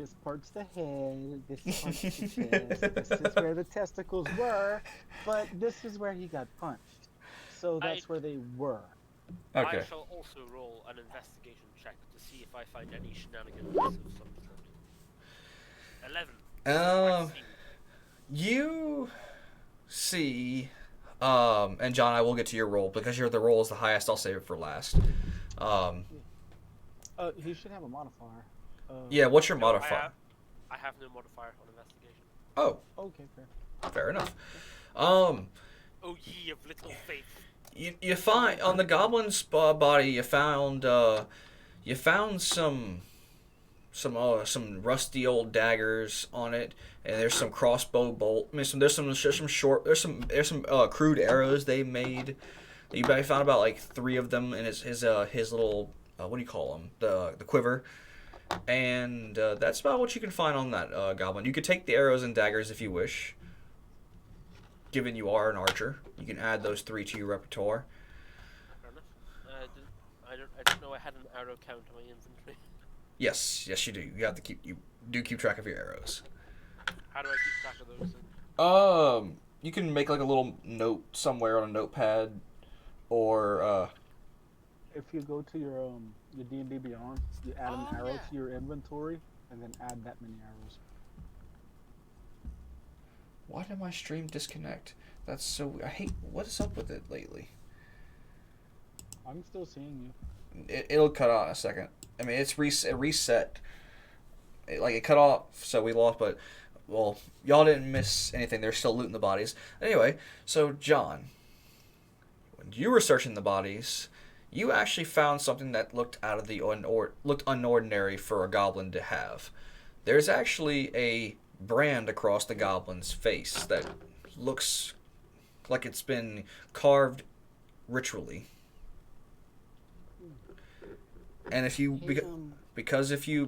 This part's the head. This part's the chest. This is where the testicles were, but this is where he got punched. So I that's where they were. I Okay. shall also roll an investigation check to see if I find any shenanigans of some sort. 11. What do I Um, see? you see, and John, I will get to your roll because the roll is the highest. I'll save it for last. Um, Yeah. He should have a modifier. yeah. What's your No, modifier? I have no modifier on investigation. Oh, Okay, fair. fair enough. Yeah. Um, Oh ye of little faith. you find on the goblin's body you found some rusty old daggers on it, and there's some crossbow bolt. I mean, there's some crude arrows they made. You found about like three of them in his little what do you call them, the quiver, and that's about what you can find on that goblin. You could take the arrows and daggers if you wish. Given you are an archer, you can add those three to your repertoire. Fair enough. I didn't know I had an arrow count in my inventory. Yes, you do. You do keep track of your arrows. How do I keep track of those? You can make like a little note somewhere on a notepad, or If you go to your D&D Beyond, you add an Oh, arrow yeah. to your inventory, and then add that many arrows. why did my stream disconnect? That's so. I hate. What is up with it lately? I'm still seeing you. It'll cut out in a second. I mean, it reset. It cut off, so we lost. But well, y'all didn't miss anything. They're still looting the bodies. Anyway, so John, when you were searching the bodies, you actually found something that looked out of the looked unordinary for a goblin to have. There's actually a brand across the goblin's face that looks like it's been carved ritually. And if you Hey, because if you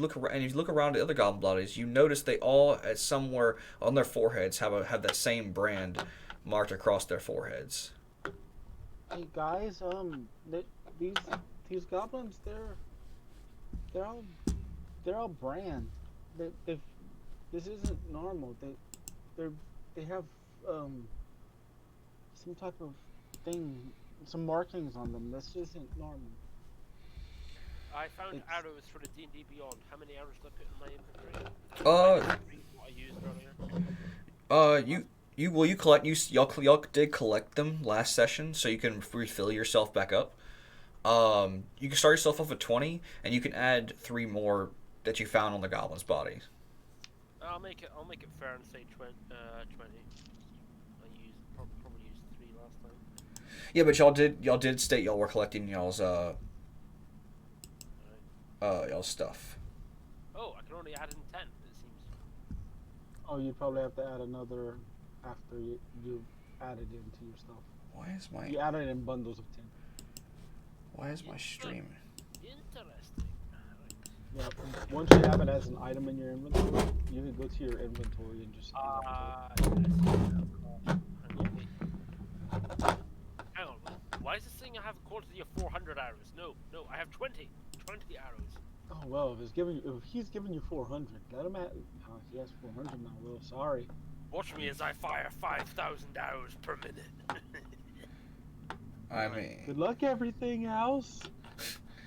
look around and if you look around at other goblin bodies, you notice they all at somewhere on their foreheads have that same brand marked across their foreheads. hey guys, these these goblins, they're all they're all brand. If this isn't normal, they're they have um some type of thing, some markings on them. This isn't normal. I found It's arrows for the D&D Beyond. How many arrows did I put in my inventory? Uh, What I used earlier. you collect y'all did collect them last session, so you can refill yourself back up. You can start yourself off at 20, and you can add three more that you found on the goblin's body. I'll make it fair and say 20. 20. I used probably used 3 last time. Yeah, but y'all did state y'all were collecting y'all's stuff. Oh, I can only add in 10. It seems. oh, you'd probably have to add another after you added it into your stuff. You add it in bundles of 10. why is my stream? Interesting. Yeah. Once you have it as an item in your inventory, you can go to your inventory and just. Yes. Hang on. Why is this thing I have a quantity of 400 arrows? No, I have 20. 20 arrows. Oh well, if he's giving you 400, let him at. Oh, he has 400 now. Will, sorry. Watch me as I fire 5,000 arrows per minute. I mean, Good luck, everything else.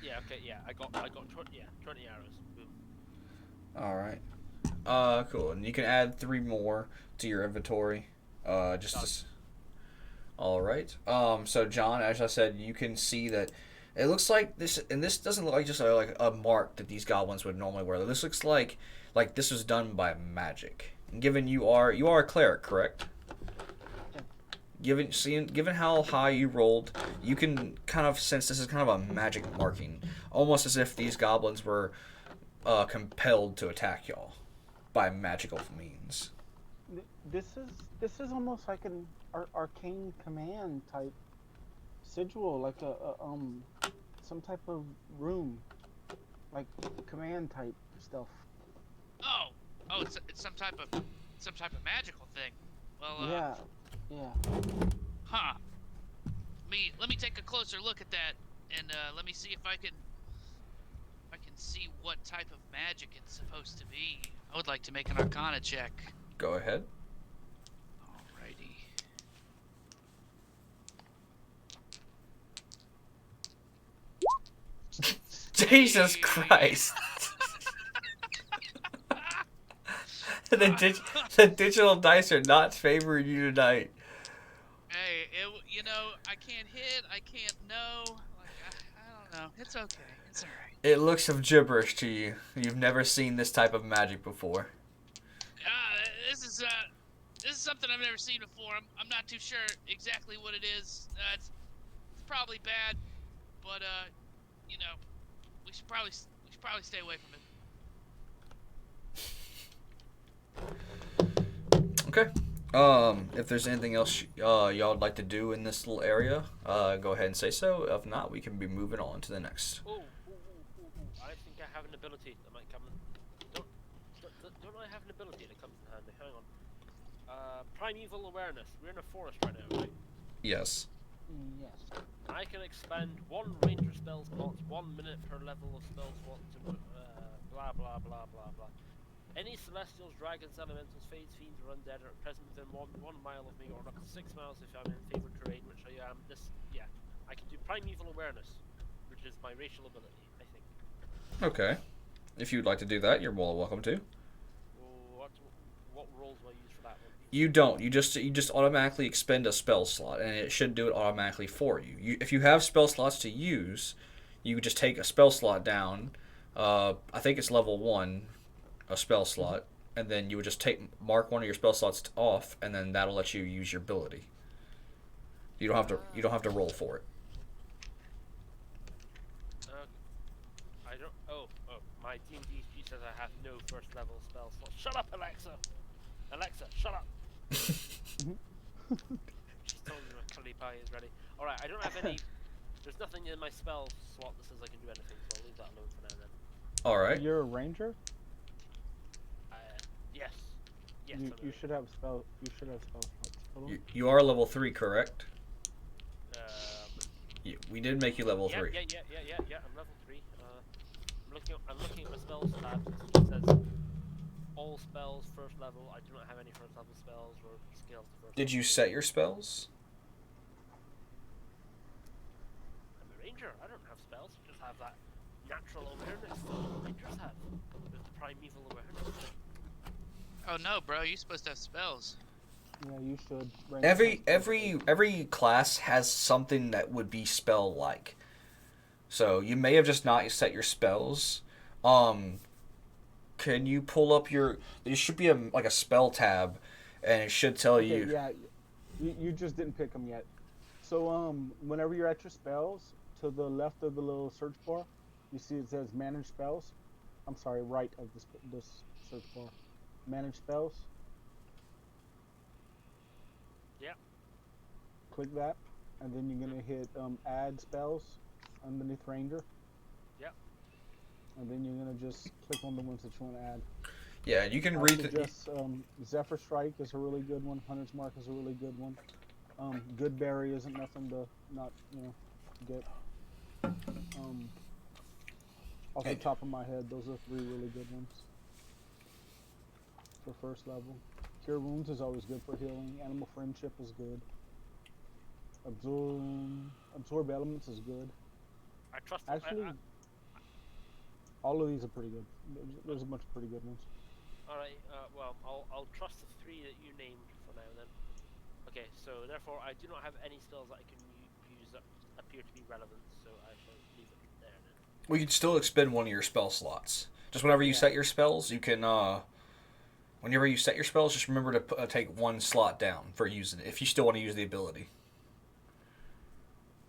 Yeah. Okay. Yeah. I got 20 arrows. Boom. all right. Cool. And you can add three more to your inventory. Just to, all right. So John, as I said, you can see that it looks like this, and this doesn't look like just like a mark that these goblins would normally wear. This looks like this was done by magic. And given you are a cleric, correct? Given how high you rolled, you can kind of sense this is kind of a magic marking, almost as if these goblins were compelled to attack y'all by magical means. This is almost like an arcane command type sigil, like some type of room, like command type stuff. Oh, it's some type of magical thing. Well, Yeah. huh. Let me take a closer look at that, and let me see if I can see what type of magic it's supposed to be. I would like to make an Arcana check. Go ahead. Alrighty. Jesus Christ. The digital dice are not favoring you tonight. Hey, you know, I can't hit, I can't know. Like, I don't know. It's okay. It's alright. It looks of gibberish to you. You've never seen this type of magic before. This is something I've never seen before. I'm not too sure exactly what it is. It's probably bad, but you know, we should probably stay away from it. Okay. If there's anything else y'all would like to do in this little area, go ahead and say so. If not, we can be moving on to the next. Ooh. I think I have an ability that might come in. Don't I have an ability that comes in handy? Hang on. Primeval awareness. We're in a forest right now, right? Yes. Yes. I can expend 1 ranger spell slot, 1 minute per level of spell slot to blah blah blah blah blah. Any celestials, dragons, elementals, fates, fiends, or undead are present within 1 mile of me, or up to 6 miles if I'm in favored terrain, which I am. I can do primeval awareness, which is my racial ability, I think. Okay. If you'd like to do that, you're more than welcome to. What rolls do I use for that one? You don't. You just automatically expend a spell slot, and it should do it automatically for you. If you have spell slots to use, you just take a spell slot down. I think it's level 1, a spell slot, and then you would just mark one of your spell slots off, and then that'll let you use your ability. You don't have to roll for it. I don't. Oh, my D&D says I have no first level spell slot. Shut up, Alexa. Alexa, shut up. She's told me my curly pie is ready. Alright, I don't have any. There's nothing in my spell slot that says I can do anything, so I'll leave that alone for now then. Alright. You're a ranger? Yes. You should have spell. You should have spell slots. Hold on. You are level 3, correct? We did make you level 3. Yeah. I'm level 3. I'm looking at my spells tab. It says all spells first level. I do not have any first level spells or skills. Did you set your spells? I'm a ranger. I don't have spells. I just have that natural awareness that rangers have with the primeval awareness. Oh no, bro! You're supposed to have spells. Yeah, you should. Every class has something that would be spell like. So you may have just not set your spells. Can you pull up your? There should be a spell tab, and it should tell you. Yeah, you just didn't pick them yet. So whenever you're at your spells, to the left of the little search bar, you see it says manage spells. I'm sorry, right of this search bar. Manage spells. Yeah. Click that, and then you're gonna hit add spells underneath ranger. Yep. And then you're gonna just click on the ones that you want to add. Yeah, you can I read suggest, Zephyr Strike is a really good one. Hunter's Mark is a really good one. Good Berry isn't nothing to not get. Off the top of my head, those are 3 really good ones for first level. Cure Wounds is always good for healing. Animal Friendship is good. Absorb Elements is good. I trust. Actually, all of these are pretty good. There's a bunch of pretty good ones. All right. Well, I'll trust the 3 that you named for now then. Okay. So therefore, I do not have any spells that I can use that appear to be relevant. So I shall leave it there then. We can still expend one of your spell slots. Just whenever you set your spells, you can. Whenever you set your spells, just remember to take 1 slot down for using it. If you still want to use the ability.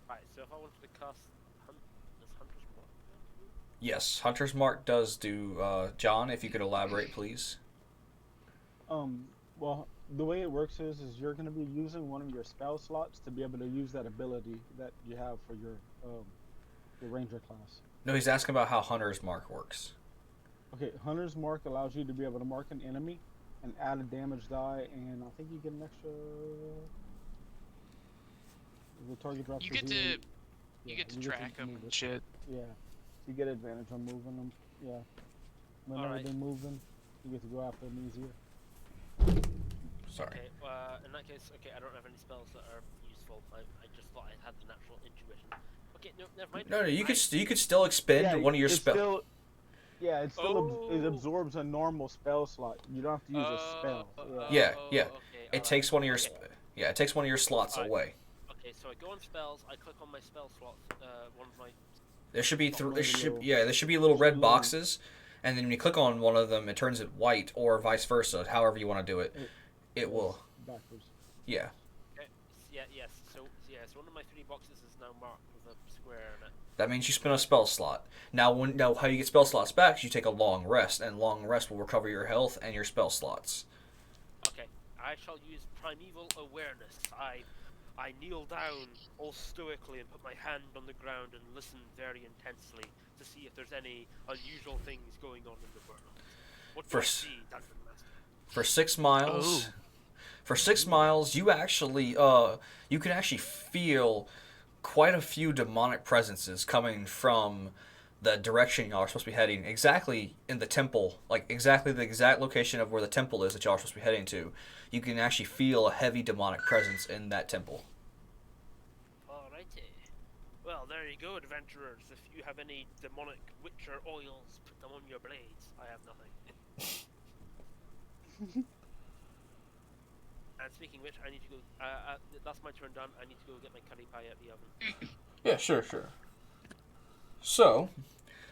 Right. So if I wanted to cast does Hunter's Mark? Yes, Hunter's Mark does do. John, if you could elaborate, please. Well, the way it works is you're going to be using one of your spell slots to be able to use that ability that you have for your ranger class. No, he's asking about how Hunter's Mark works. Okay, Hunter's Mark allows you to be able to mark an enemy and add a damage die, and I think you get an extra. The target drops. You get to track them and shit. Yeah, You get advantage on moving them. Yeah. Whenever Alright. they move them, you get to go after them easier. Sorry. Okay, in that case, okay, I don't have any spells that are useful. I just thought I had the natural intuition. Okay, no, never mind. No, you could still expend one of your it's spells. still. Yeah, it still it Oh. absorbs a normal spell slot. You don't have to use a spell. Yeah. Okay, It takes one of your okay. it takes one of your slots Alright. away. Okay, so I go on spells, I click on my spell slot, one of my... There should be Little- there should be little red little- boxes, and then when you click on one of them, it turns it white, or vice versa. However you want to do it, it will. Backwards. Yeah. Okay, yes, so one of my 3 boxes is now marked with a square in it. That means you spend a spell slot. Now how you get spell slots back is you take a long rest, and long rest will recover your health and your spell slots. Okay, I shall use primeval awareness. I kneel down all stoically and put my hand on the ground and listen very intensely to see if there's any unusual things going on in the world. What do I see, Dungeon Master? For 6 miles. Oh. For 6 miles, you actually you can actually feel quite a few demonic presences coming from the direction y'all are supposed to be heading, exactly in the temple, like exactly the exact location of where the temple is that y'all are supposed to be heading to. You can actually feel a heavy demonic presence in that temple. Alrighty. Well, there you go, adventurers. If you have any demonic witcher oils, put them on your blades. I have nothing. And speaking of which, I need to go. That's my turn done. I need to go get my curry pie out of the oven. Yeah, sure. So,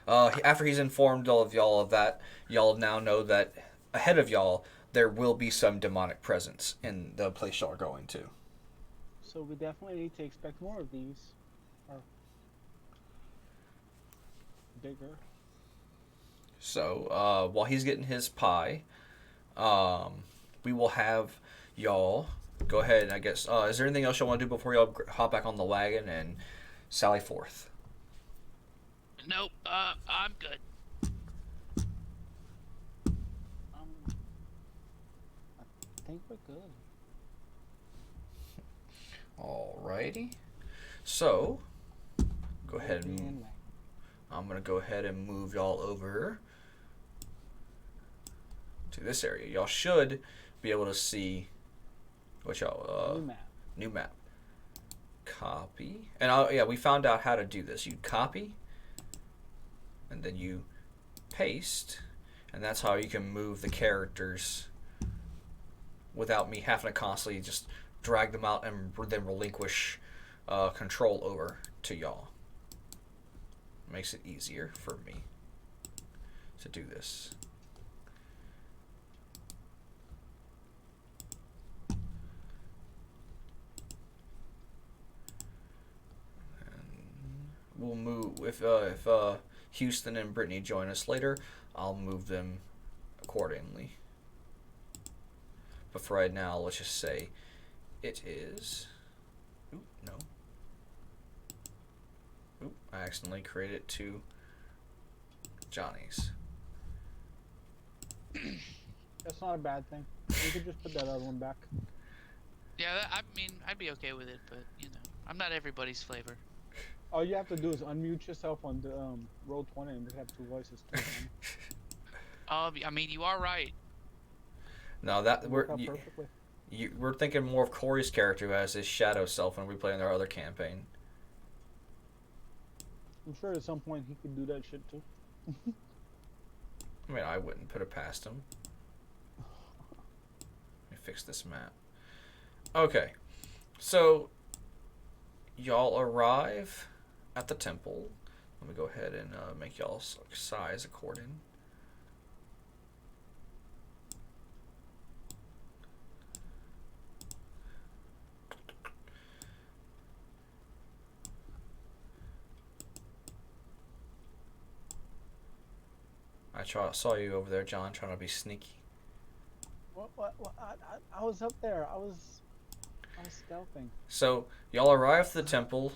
after he's informed all of y'all of that, y'all now know that ahead of y'all there will be some demonic presence in the place y'all are going to. So we definitely need to expect more of these. Or bigger. So, while he's getting his pie, we will have y'all go ahead and I guess, is there anything else y'all want to do before y'all hop back on the wagon and sally forth? Nope. I'm good. I think we're good. Alrighty. So, go ahead and And I'm gonna go ahead and move y'all over to this area. Y'all should be able to see what y'all new map. Copy. And we found out how to do this. You copy and then you paste, and that's how you can move the characters without me having to constantly just drag them out and then relinquish control over to y'all. Makes it easier for me to do this. And we'll move if Houston and Brittany join us later, I'll move them accordingly. But for right now, let's just say it is. Oop, no. Oop, I accidentally created it to Johnny's. That's not a bad thing. We could just put that other one back. Yeah, I mean, I'd be okay with it, but I'm not everybody's flavor. All you have to do is unmute yourself on the roll 20 and just have 2 voices too. I mean, you are right. No, that Work out perfectly. we're thinking more of Corey's character as his shadow self when we play in our other campaign. I'm sure at some point he could do that shit too. I mean, I wouldn't put it past him. Let me fix this map. Okay, so y'all arrive at the temple. Let me go ahead and make y'all size according. Saw you over there, John, trying to be sneaky. What? I was up there. I was stealthing. So y'all arrive at the temple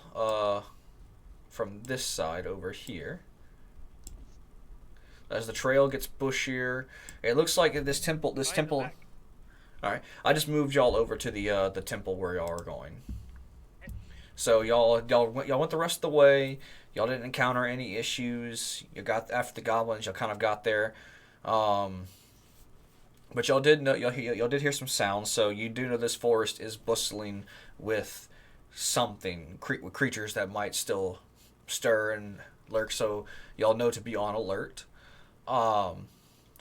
from this side over here. As the trail gets bushier, it looks like this temple. All right, I just moved y'all over to the temple where y'all are going. So y'all went the rest of the way. Y'all didn't encounter any issues. You got after the goblins. Y'all kind of got there. Um, but y'all did hear some sounds. So you do know this forest is bustling with something, with creatures that might still stir and lurk. So y'all know to be on alert. Um,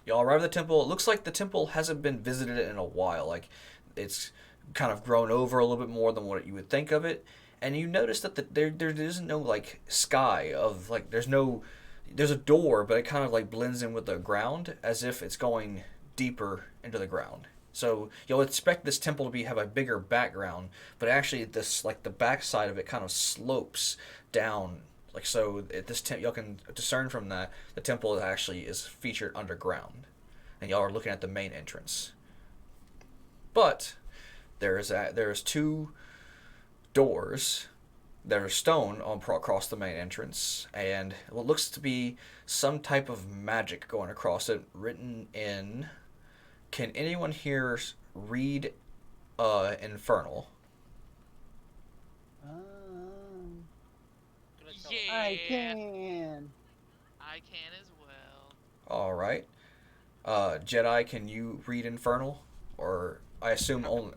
Y'all arrive at the temple. It looks like the temple hasn't been visited in a while. Like it's kind of grown over a little bit more than what you would think of it. And you notice that there isn't no like sky of like there's a door, but it kind of like blends in with the ground as if it's going deeper into the ground. So you'll expect this temple to have a bigger background, but actually this like the backside of it kind of slopes down. Like so, y'all can discern from that the temple actually is featured underground, and y'all are looking at the main entrance. But there's two doors that are stone across the main entrance, and what looks to be some type of magic going across it, written in. Can anyone here read Infernal? Yeah. I can. I can as well. All right. Jedi, can you read Infernal? Or I assume only.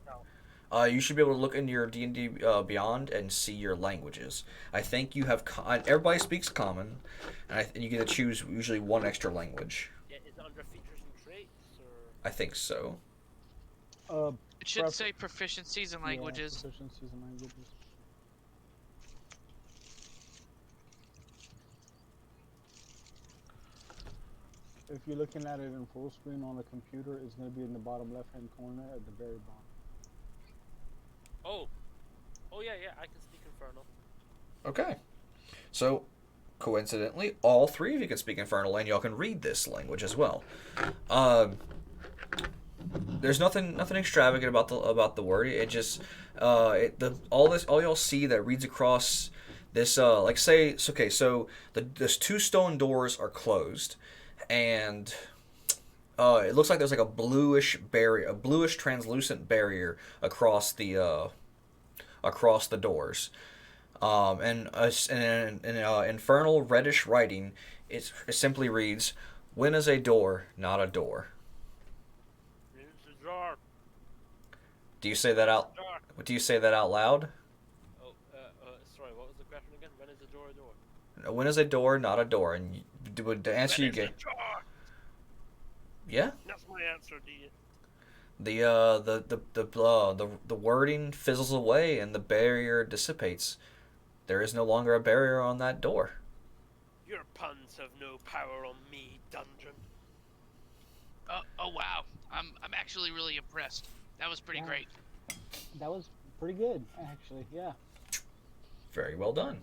You should be able to look into your D&D Beyond and see your languages. I think you have. Everybody speaks Common, and you get to choose usually one extra language. Yeah, is it under features and traits, or? I think so. It should say proficiencies and languages. Yeah, proficiencies and languages. If you're looking at it in full screen on a computer, it's going to be in the bottom left-hand corner at the very bottom. Oh yeah, I can speak Infernal. Okay. So, coincidentally, all three of you can speak Infernal, and y'all can read this language as well. There's nothing extravagant about the word. It just all y'all see that reads across this like say okay, so there's two stone doors are closed, and it looks like there's like a bluish translucent barrier across the doors. And in infernal reddish writing, it simply reads, "When is a door not a door?" It's a jar. Do you say that out? Do you say that out loud? Oh, sorry. What was the question again? When is a door a door? When is a door not a door? And the answer you get. Yeah. That's my answer, D. The wording fizzles away and the barrier dissipates. There is no longer a barrier on that door. Your puns have no power on me, dungeon. Oh wow, I'm actually really impressed. That was pretty great. That was pretty good, actually. Yeah. Very well done.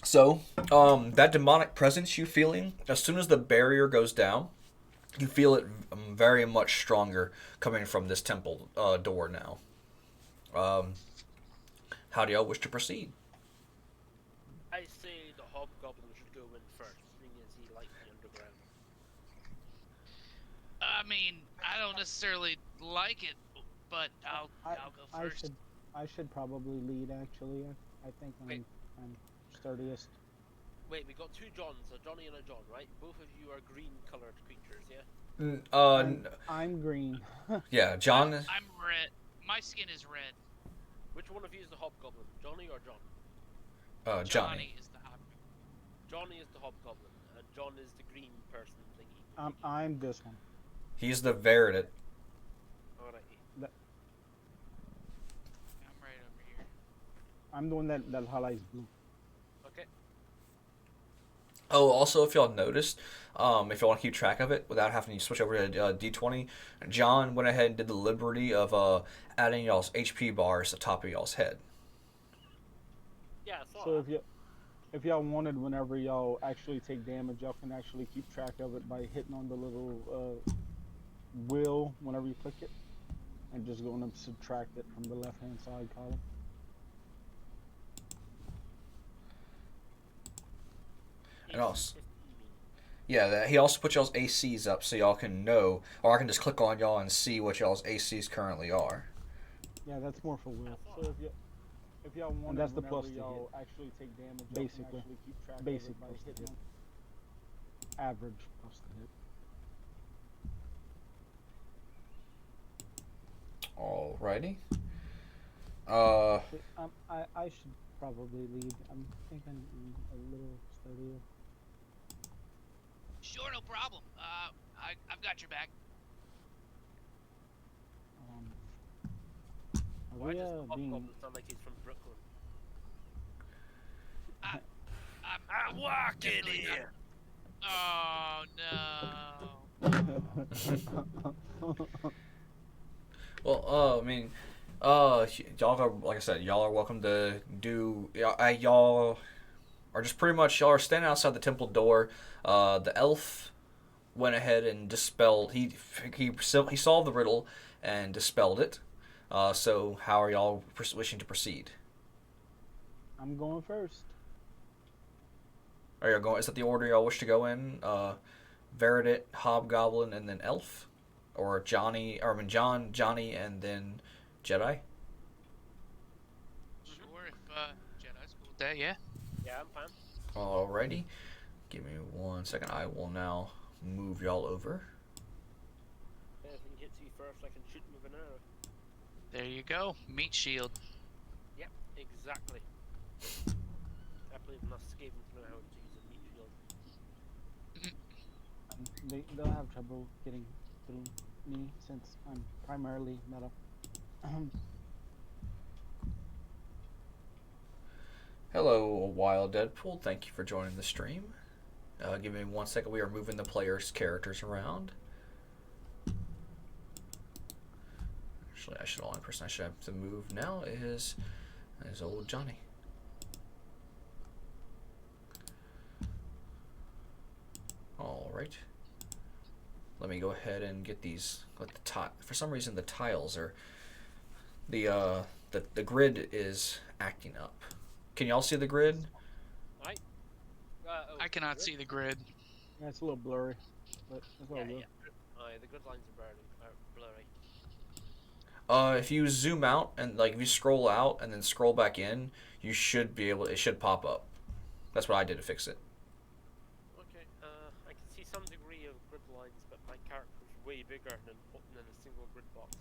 So, that demonic presence you feeling, as soon as the barrier goes down, you feel it very much stronger coming from this temple door now. How do y'all wish to proceed? I say the hobgoblin should go in first, seeing as he likes the underground. I mean, I don't necessarily like it, but I'll go first. I should probably lead, actually. I think I'm sturdiest. Wait, we got two Johns, a Johnny and a John, right? Both of you are green-colored creatures, yeah? I'm green. Yeah, John. I'm red. My skin is red. Which one of you is the hobgoblin, Johnny or John? Johnny. Is the hobgoblin. Johnny is the hobgoblin, and John is the green person thingy. I'm this one. He's the Veridit. Alrighty. I'm right over here. I'm the one that highlights blue. Okay. Oh, also, if y'all noticed, if y'all want to keep track of it without having to switch over to D20, John went ahead and did the liberty of adding y'all's HP bars to the top of y'all's head. Yeah, I saw So that. if y'all wanted, whenever y'all actually take damage, y'all can actually keep track of it by hitting on the little wheel whenever you click it, and just going to subtract it from the left-hand side column. And also, 15, yeah, he also put y'all's ACs up so y'all can know, or I can just click on y'all and see what y'all's ACs currently are. Yeah, that's more for Will. So if y'all want, that's the whenever plus to y'all actually take damage, y'all Basically. can actually keep track Basic of it by plus to hitting hit. them. Average plus to hit. Alrighty. I should probably lead. I'm thinking a little steadier. Sure, no problem. I've got your back. Are Why we does the being? hobgoblin sound like he's from Brooklyn? I'm walking definitely not- here. Oh no. Well, I mean, y'all are, like I said, y'all are welcome to do. Y'all are just pretty much y'all are standing outside the temple door. The elf went ahead and dispelled. He solved the riddle and dispelled it. So how are y'all wishing to proceed? I'm going first. Are y'all going? Is that the order y'all wish to go in? Veridit, Hobgoblin, and then Elf, or Johnny, or I mean John, Johnny, and then Jedi. Sure, if Jedi's cool with that, yeah. Yeah, I'm fine. Alrighty, give me 1 second. I will now move y'all over. If anything hits you first, I can shoot him with an arrow. There you go. Meat shield. Yep, exactly. I believe enough Skaven to know how to use a meat shield. They'll have trouble getting through me since I'm primarily metal. Hello, Wild Deadpool. Thank you for joining the stream. Give me 1 second. We are moving the players' characters around. Actually, the only person I should have to move now is old Johnny. All right. Let me go ahead and get these. For some reason, the tiles are the grid is acting up. Can y'all see the grid? I cannot see the grid. Yeah, it's a little blurry, but it's all Yeah, good. yeah. The grid lines are blurry. If you zoom out and if you scroll out and then scroll back in, you should be able. It should pop up. That's what I did to fix it. Okay. I can see some degree of grid lines, but my character's way bigger than a single grid box.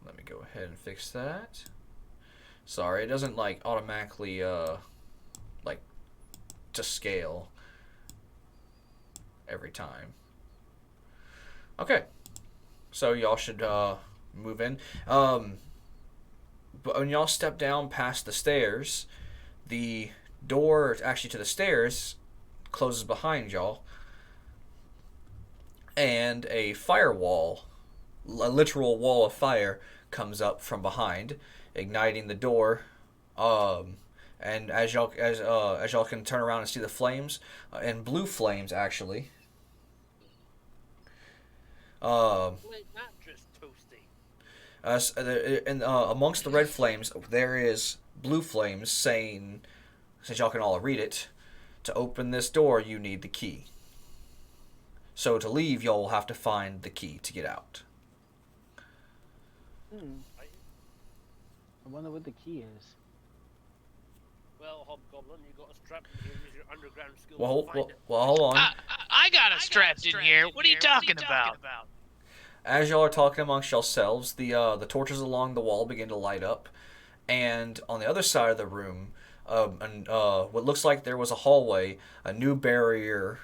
Let me go ahead and fix that. Sorry, it doesn't automatically to scale every time. Okay. So y'all should move in. But when y'all step down past the stairs, the door actually to the stairs closes behind y'all, and a firewall, a literal wall of fire, comes up from behind, igniting the door. And as y'all can turn around and see the flames, and blue flames actually. Like that, just toasty. Amongst the red flames, there is blue flames saying, since y'all can all read it, to open this door, you need the key. So to leave, y'all will have to find the key to get out. I wonder what the key is. Well, Hobgoblin, you got us trapped in here. Use your underground skills Well, to find it. hold on. I got us strapped in here. What are you talking about? As y'all are talking amongst yourselves, the torches along the wall begin to light up, and on the other side of the room, what looks like there was a hallway, a new barrier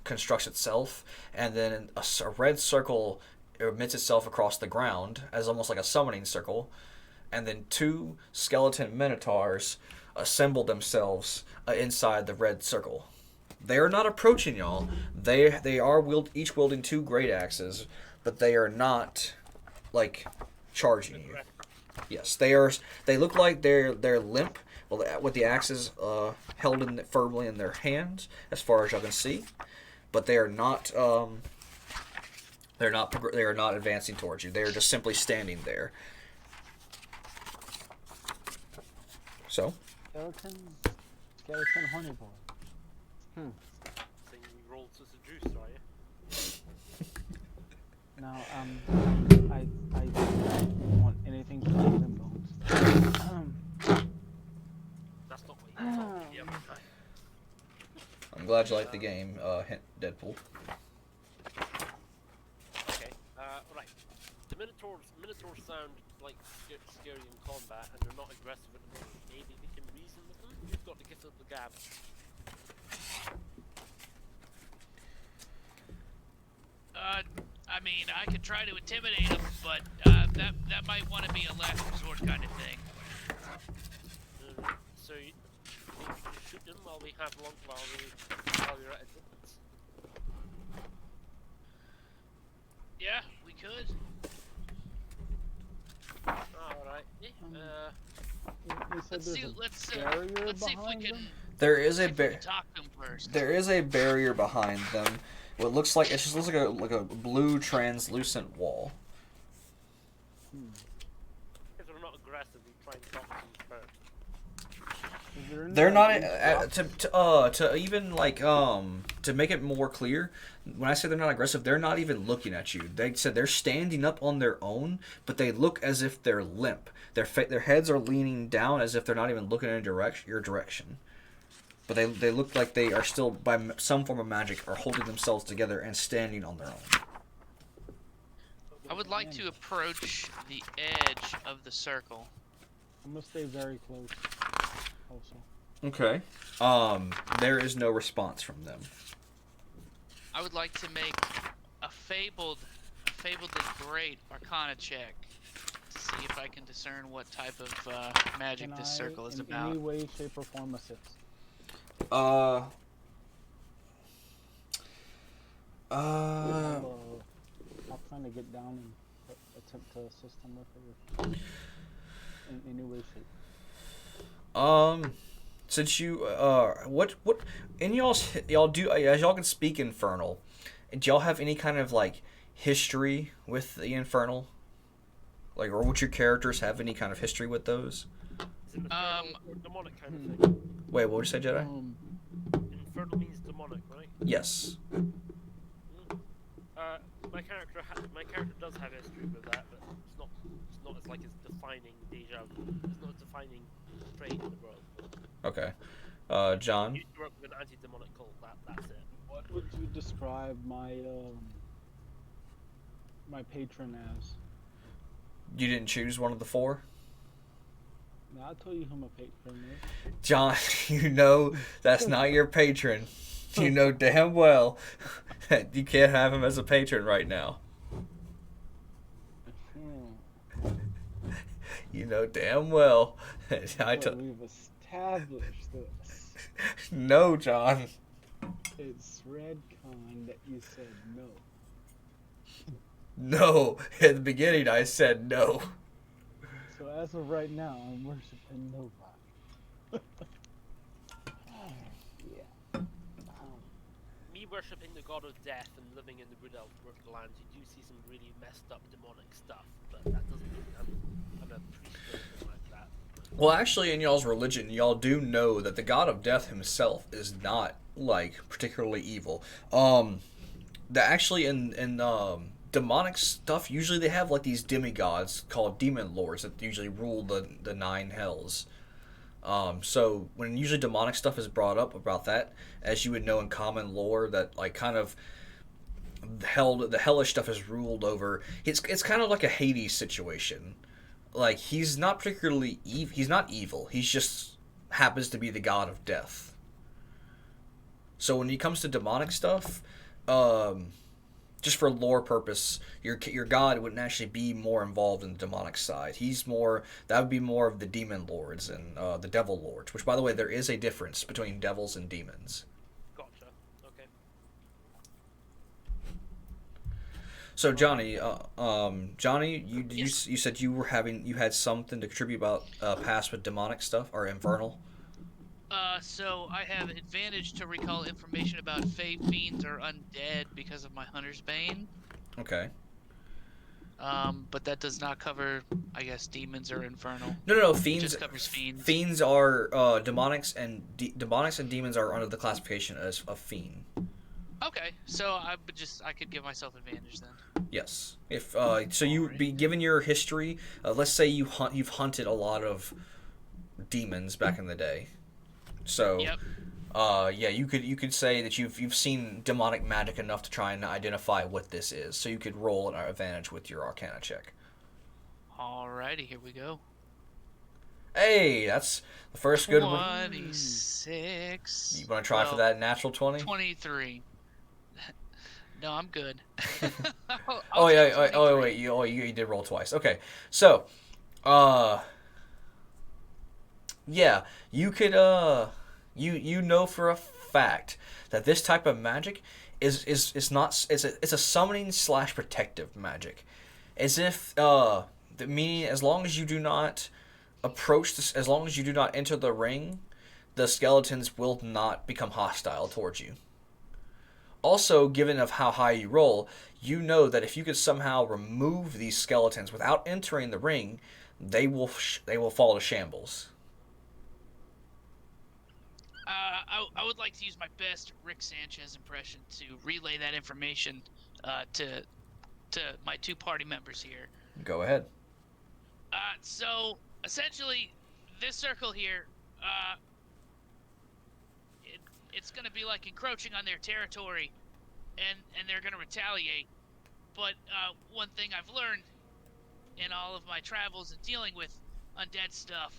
constructs itself, and then a red circle emits itself across the ground as almost like a summoning circle, and then two skeleton minotaurs assemble themselves inside the red circle. They are not approaching y'all. They are each wielding two great axes, but they are not charging you. Yes, they are. They look like they're limp, with the axes held firmly in their hands, as far as y'all can see. But they are not. They are not advancing towards you. They are just simply standing there. So. Skeleton horny boy. Saying you rolled to seduce, are you? I don't want anything to do with them bones. That's not what you thought. Yeah, right. I'm glad you like the game, hint Deadpool. Okay. Right. The Minotaurs sound like scary in combat, and they're not aggressive at the moment. Maybe we can reason with them. You've got the gift of the gab. I mean, I could try to intimidate them, but that might want to be a last resort kind of thing. So maybe we can shoot them while we have long while we're at a distance. Yeah, we could. Alright. You said Let's see. there's a Let's barrier let's see if we behind can. them? There is See a if we can talk to them first. There is a barrier behind them. What looks like it just looks like a blue translucent wall. If they're not aggressive, we try and talk to them first. Is there any They're not idea? to even like to make it more clear. When I say they're not aggressive, they're not even looking at you. They said they're standing up on their own, but they look as if they're limp. Their heads are leaning down as if they're not even looking in your direction. But they look like they are still, by some form of magic, are holding themselves together and standing on their own. I would like to approach the edge of the circle. I'm gonna stay very close. Also. Okay. There is no response from them. I would like to make a fabled and great Arcana check to see if I can discern what type of magic Can this I, circle is in about. any way, shape, or form assist? Uh. I'll kind of get down and attempt to assist him with it in any way, shape. Since you what and y'all do, as y'all can speak Infernal, do y'all have any kind of like history with the Infernal, like, or would your characters have any kind of history with those? Is it infernal or demonic kind of thing? Wait, what would you say, Jedi? Infernal means demonic, right? Yes. My character does have history with that, but it's not as like it's defining deja vu. It's not a defining trait in the world. Okay. John. You work with an anti-demonic cult. That's it. What would you describe my my patron as? You didn't choose one of the four? Now, I'll tell you who my patron is. John, you know that's not your patron. You know damn well that you can't have him as a patron right now. You know damn well. We've established this. No, John. It's Redcon that you said no. No. At the beginning, I said no. So as of right now, I'm worshiping nobody. Yeah. Me worshipping the god of death and living in the Wood Elf lands, you do see some really messed up demonic stuff, but that doesn't mean I'm a priest or anything like that. Well, actually, in y'all's religion, y'all do know that the god of death himself is not, like, particularly evil. Actually in demonic stuff, usually they have, like, these demigods called demon lords that usually rule the nine hells. So when usually demonic stuff is brought up about that, as you would know in common lore, that, like, kind of the hellish stuff is ruled over. It's kind of like a Hades situation. Like, he's not particularly evil. He's not evil. He just happens to be the god of death. So when it comes to demonic stuff, just for lore purpose, your god wouldn't actually be more involved in the demonic side. That would be more of the demon lords and the devil lords. Which, by the way, there is a difference between devils and demons. Gotcha. Okay. So Johnny, you said you had something to contribute about past with demonic stuff or infernal. So I have advantage to recall information about Fey Fiends or undead because of my Hunter's Bane. Okay. But that does not cover, I guess, demons or infernal. No. It Fiends. just covers fiends. Fiends are demonics and demonics and demons are under the classification as a fiend. Okay, so I could give myself advantage then. Yes. If so, you would be given your history. Let's say you've hunted a lot of demons back in the day. So, Yep. yeah, you could say that you've seen demonic magic enough to try and identify what this is. So you could roll an advantage with your Arcana check. Alrighty, here we go. Hey, that's the first good one. 26. You want to try for that natural 20? 23. No, I'm good. I'll Oh take yeah. Oh 23. wait. You did roll twice. Okay. So, uh, yeah, you could you know for a fact that this type of magic is not it's a summoning slash protective magic, as if the meaning as long as you do not approach this, as long as you do not enter the ring, the skeletons will not become hostile towards you. Also, given of how high you roll, you know that if you could somehow remove these skeletons without entering the ring, they will fall to shambles. I would like to use my best Rick Sanchez impression to relay that information to my two party members here. Go ahead. So essentially, this circle here, it's going to be like encroaching on their territory, and they're going to retaliate. But one thing I've learned in all of my travels and dealing with undead stuff,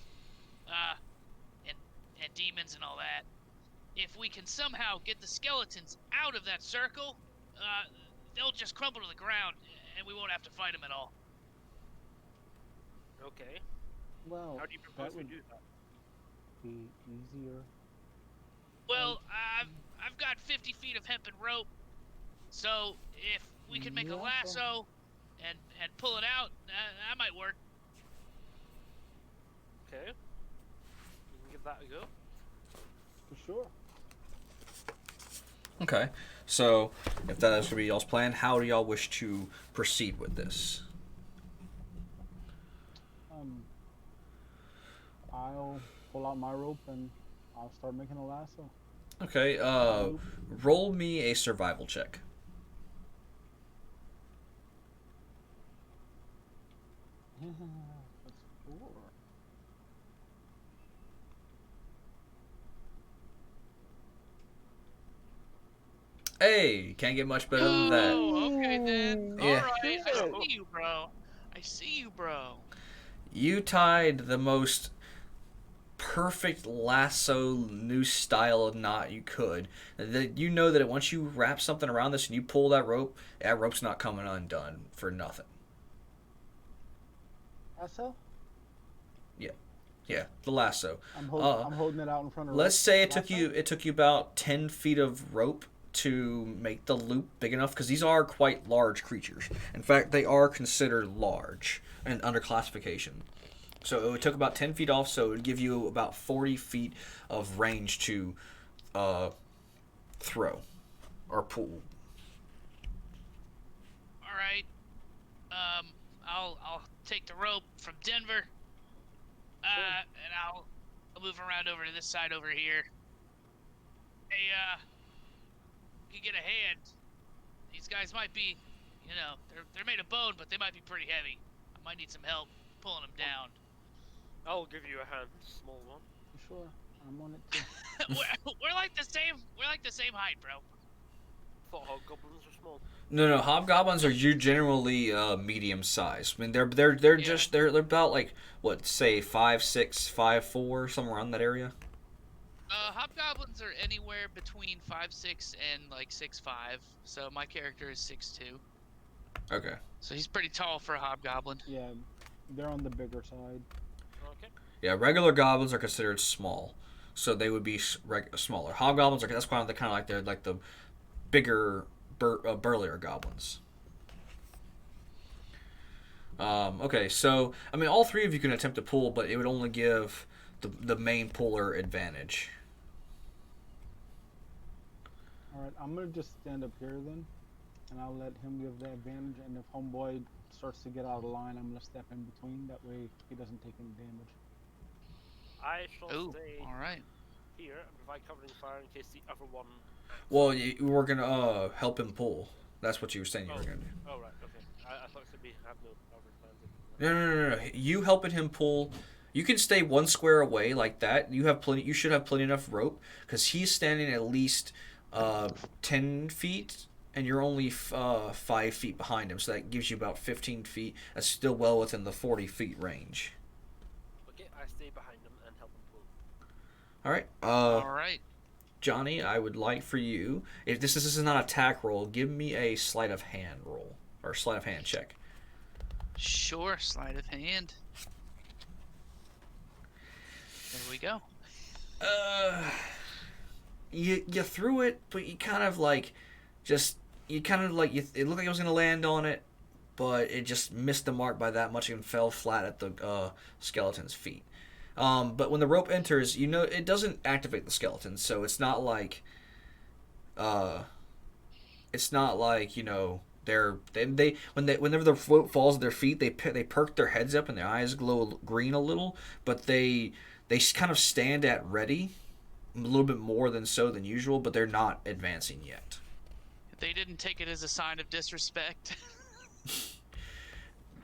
and demons and all that, if we can somehow get the skeletons out of that circle, they'll just crumble to the ground, and we won't have to fight them at all. Okay. Well, How do you propose we would do that? be easier. Well, I've got 50 feet of hempen rope, so if we can make a Yeah, lasso and pull it out, that might work. Okay. We can give that a go. For sure. Okay. So, if that is going to be y'all's plan, how do y'all wish to proceed with this? I'll pull out my rope and I'll start making a lasso. Okay. Roll me a survival check. That's 4. Hey, can't get much better than that. Oh, okay then. Yeah. All right, I Shit. see you, bro. I see you, bro. You tied the most perfect lasso new style knot you could. That you know that once you wrap something around this and you pull that rope's not coming undone for nothing. Lasso? Yeah, the lasso. I'm holding it out in front of. Let's say it Lasso? took you about 10 feet of rope to make the loop big enough, because these are quite large creatures. In fact, they are considered large and under classification. So it took about 10 feet off, so it would give you about 40 feet of range to throw or pull. All right. I'll take the rope from Denver. And I'll move around over to this side over here. Hey, you get a hand. These guys might be, they're made of bone, but they might be pretty heavy. I might need some help pulling them down. I'll give you a hand, small one. For sure. I'm on it too. we're like the same. We're like the same height, bro. Thought hobgoblins were small. No, hobgoblins are generally medium size. I mean, they're just they're about like what, say 5'6", 5'4", somewhere around that area. Hobgoblins are anywhere between 5'6" and like 6'5". So my character is 6'2". Okay. So he's pretty tall for a hobgoblin. Yeah, they're on the bigger side. Okay. Yeah, regular goblins are considered small, so they would be smaller. Hobgoblins are kind of like they're like the bigger, burlier goblins. Okay, so I mean, all three of you can attempt to pull, but it would only give the main puller advantage. All right, I'm gonna just stand up here then, and I'll let him give the advantage. And if homeboy starts to get out of line, I'm gonna step in between. That way he doesn't take any damage. I shall Ooh, stay all right. here and provide covering fire in case the other one. Well, you were gonna help him pull. That's what you were saying you were gonna do. Oh right, okay. I thought we have no other plans. No. You helping him pull. You can stay 1 square away like that. You have plenty. You should have plenty enough rope because he's standing at least 10 feet, and you're only 5 feet behind him. So that gives you about 15 feet. That's still well within the 40 feet range. Okay, I stay behind him and help him pull. All right. All right. Johnny, I would like for you. If this is not an attack roll, give me a sleight of hand roll or sleight of hand check. Sure, sleight of hand. There we go. You threw it, but you kind of like it looked like it was gonna land on it, but it just missed the mark by that much and fell flat at the skeleton's feet. But when the rope enters, it doesn't activate the skeleton, so it's not like whenever the rope falls at their feet, they perk their heads up and their eyes glow green a little, but they kind of stand at ready, a little bit more than usual, but they're not advancing yet. They didn't take it as a sign of disrespect.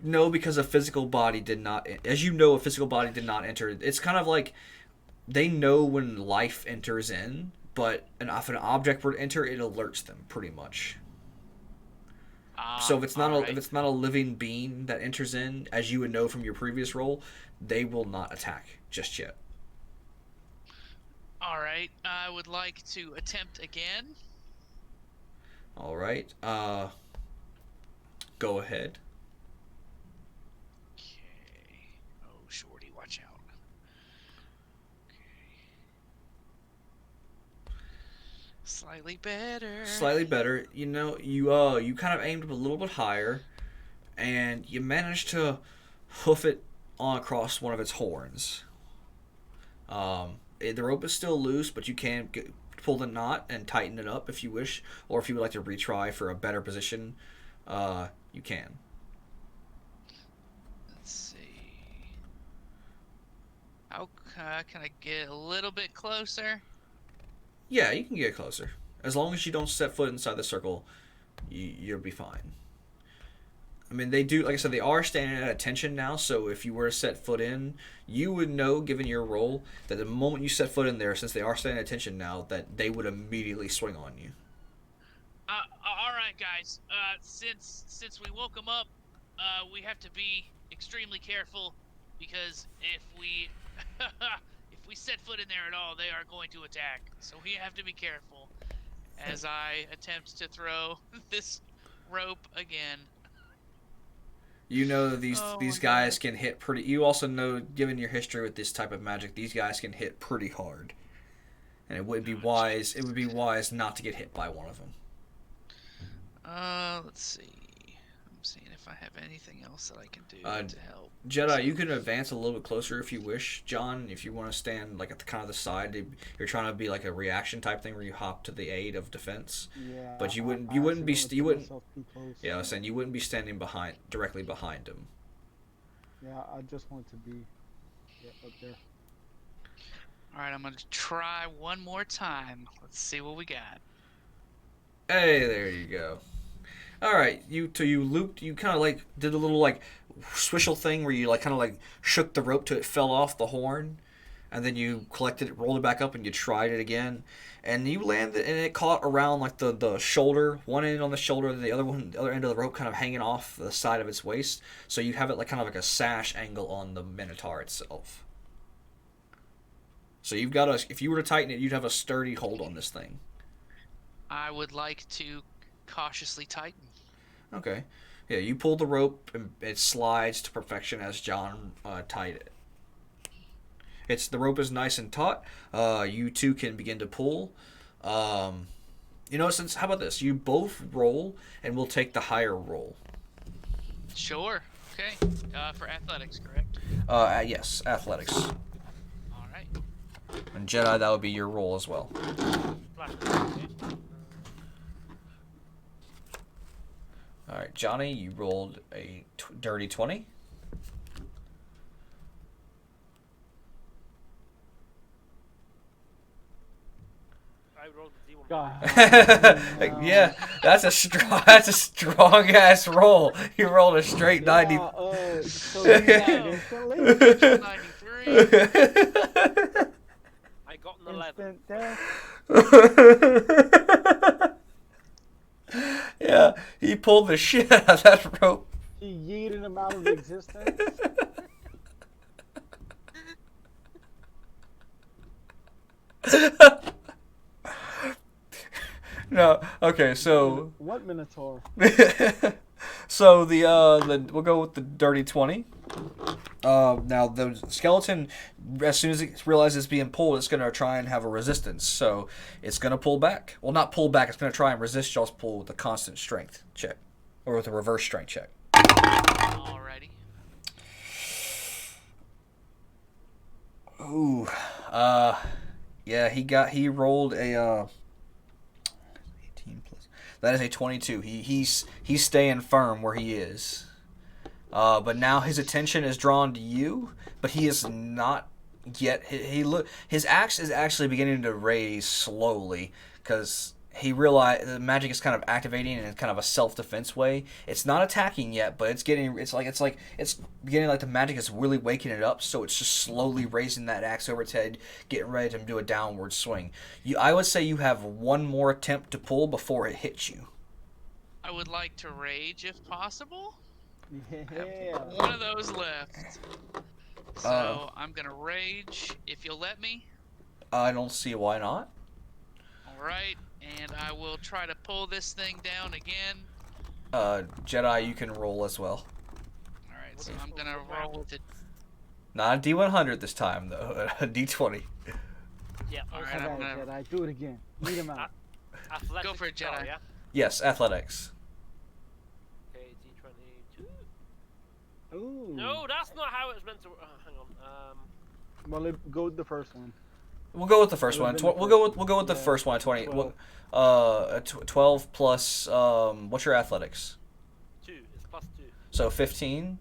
No, because a physical body did not. As you know, a physical body did not enter. It's kind of like they know when life enters in, but if an object were to enter, it alerts them pretty much. So if it's not a living being that enters in, as you would know from your previous roll, they will not attack just yet. All right. I would like to attempt again. All right. Go ahead. Okay. Oh, shorty, watch out. Okay. Slightly better. Slightly better. You kind of aimed a little bit higher, and you managed to hoof it on across one of its horns. The rope is still loose, but you can pull the knot and tighten it up if you wish, or if you would like to retry for a better position, you can. Let's see. How can I get a little bit closer? Yeah, you can get closer. As long as you don't set foot inside the circle, you'll be fine. I mean, they do, like I said, they are standing at attention now, so if you were to set foot in, you would know, given your roll, that the moment you set foot in there, since they are standing at attention now, that they would immediately swing on you. All right, guys. Since we woke them up, we have to be extremely careful, because if we if we set foot in there at all, they are going to attack. So we have to be careful. As I attempt to throw this rope again. You know these guys can hit pretty. You also know, given your history with this type of magic, these guys can hit pretty hard, and it would be wise. It would be wise not to get hit by one of them. Let's see. I'm seeing if I have anything else that I can do to help. Jedi, you can advance a little bit closer if you wish. John, if you want to stand like at the kind of the side, you're trying to be like a reaction type thing where you hop to the aid of defense. Yeah. But you wouldn't be Yeah, I was saying you wouldn't be standing directly behind him. Yeah, I just want to be up there. All right, I'm gonna try one more time. Let's see what we got. Hey, there you go. All right, you looped. You kind of like did a little like swishel thing where you like kind of like shook the rope till it fell off the horn, and then you collected it, rolled it back up, and you tried it again, and you landed, and it caught around like the shoulder, one end on the shoulder, and the other end of the rope kind of hanging off the side of its waist. So you have it like kind of like a sash angle on the Minotaur itself. So if you were to tighten it, you'd have a sturdy hold on this thing. I would like to cautiously tighten. Okay. Yeah, you pull the rope and it slides to perfection as John tied it. The rope is nice and taut. You two can begin to pull. How about this? You both roll, and we'll take the higher roll. Sure. Okay. For athletics, correct? Yes, athletics. All right. And Jedi, that would be your roll as well. All right, Johnny, you rolled a dirty 20. D100. God. Yeah, that's a strong ass roll. You rolled a straight 90. Yeah, so you died instantly? Natural 93. I got an 11. Instant death? Yeah, he pulled the shit out of that rope. He yeeted him out of existence? No, okay, so What Minotaur? so the we'll go with the dirty 20. Now the skeleton, as soon as it realizes it's being pulled, it's gonna try and have a resistance. So it's gonna pull back. Well, not pull back. It's gonna try and resist y'all's pull with a constant strength check, or with a reverse strength check. Alrighty. Ooh, yeah, he rolled a 18 plus. That is a 22. He's staying firm where he is. But now his attention is drawn to you, but he is not yet. His axe is actually beginning to raise slowly because he realized the magic is kind of activating in kind of a self-defense way. It's not attacking yet, but it's beginning like the magic is really waking it up. So it's just slowly raising that axe over its head, getting ready to do a downward swing. I would say you have one more attempt to pull before it hits you. I would like to rage if possible. Yeah. One of those left. So I'm gonna rage if you'll let me. I don't see why not. Alright, and I will try to pull this thing down again. Jedi, you can roll as well. Alright, so I'm gonna roll with it. Not a D100 this time, though. A D20. Yeah. Alright, All I'm right, gonna Jedi, do it again. Lead him out. Athletics Go for it, start, Jedi. Yeah. Yes, athletics. Okay, D22. Ooh. No, that's not how it's meant to. Hang on. Well, go with the first one. We'll go with the first one. Would've been the We'll go with the yeah, first one. 20. 12. 12 plus. What's your athletics? 2. It's plus 2. So 15.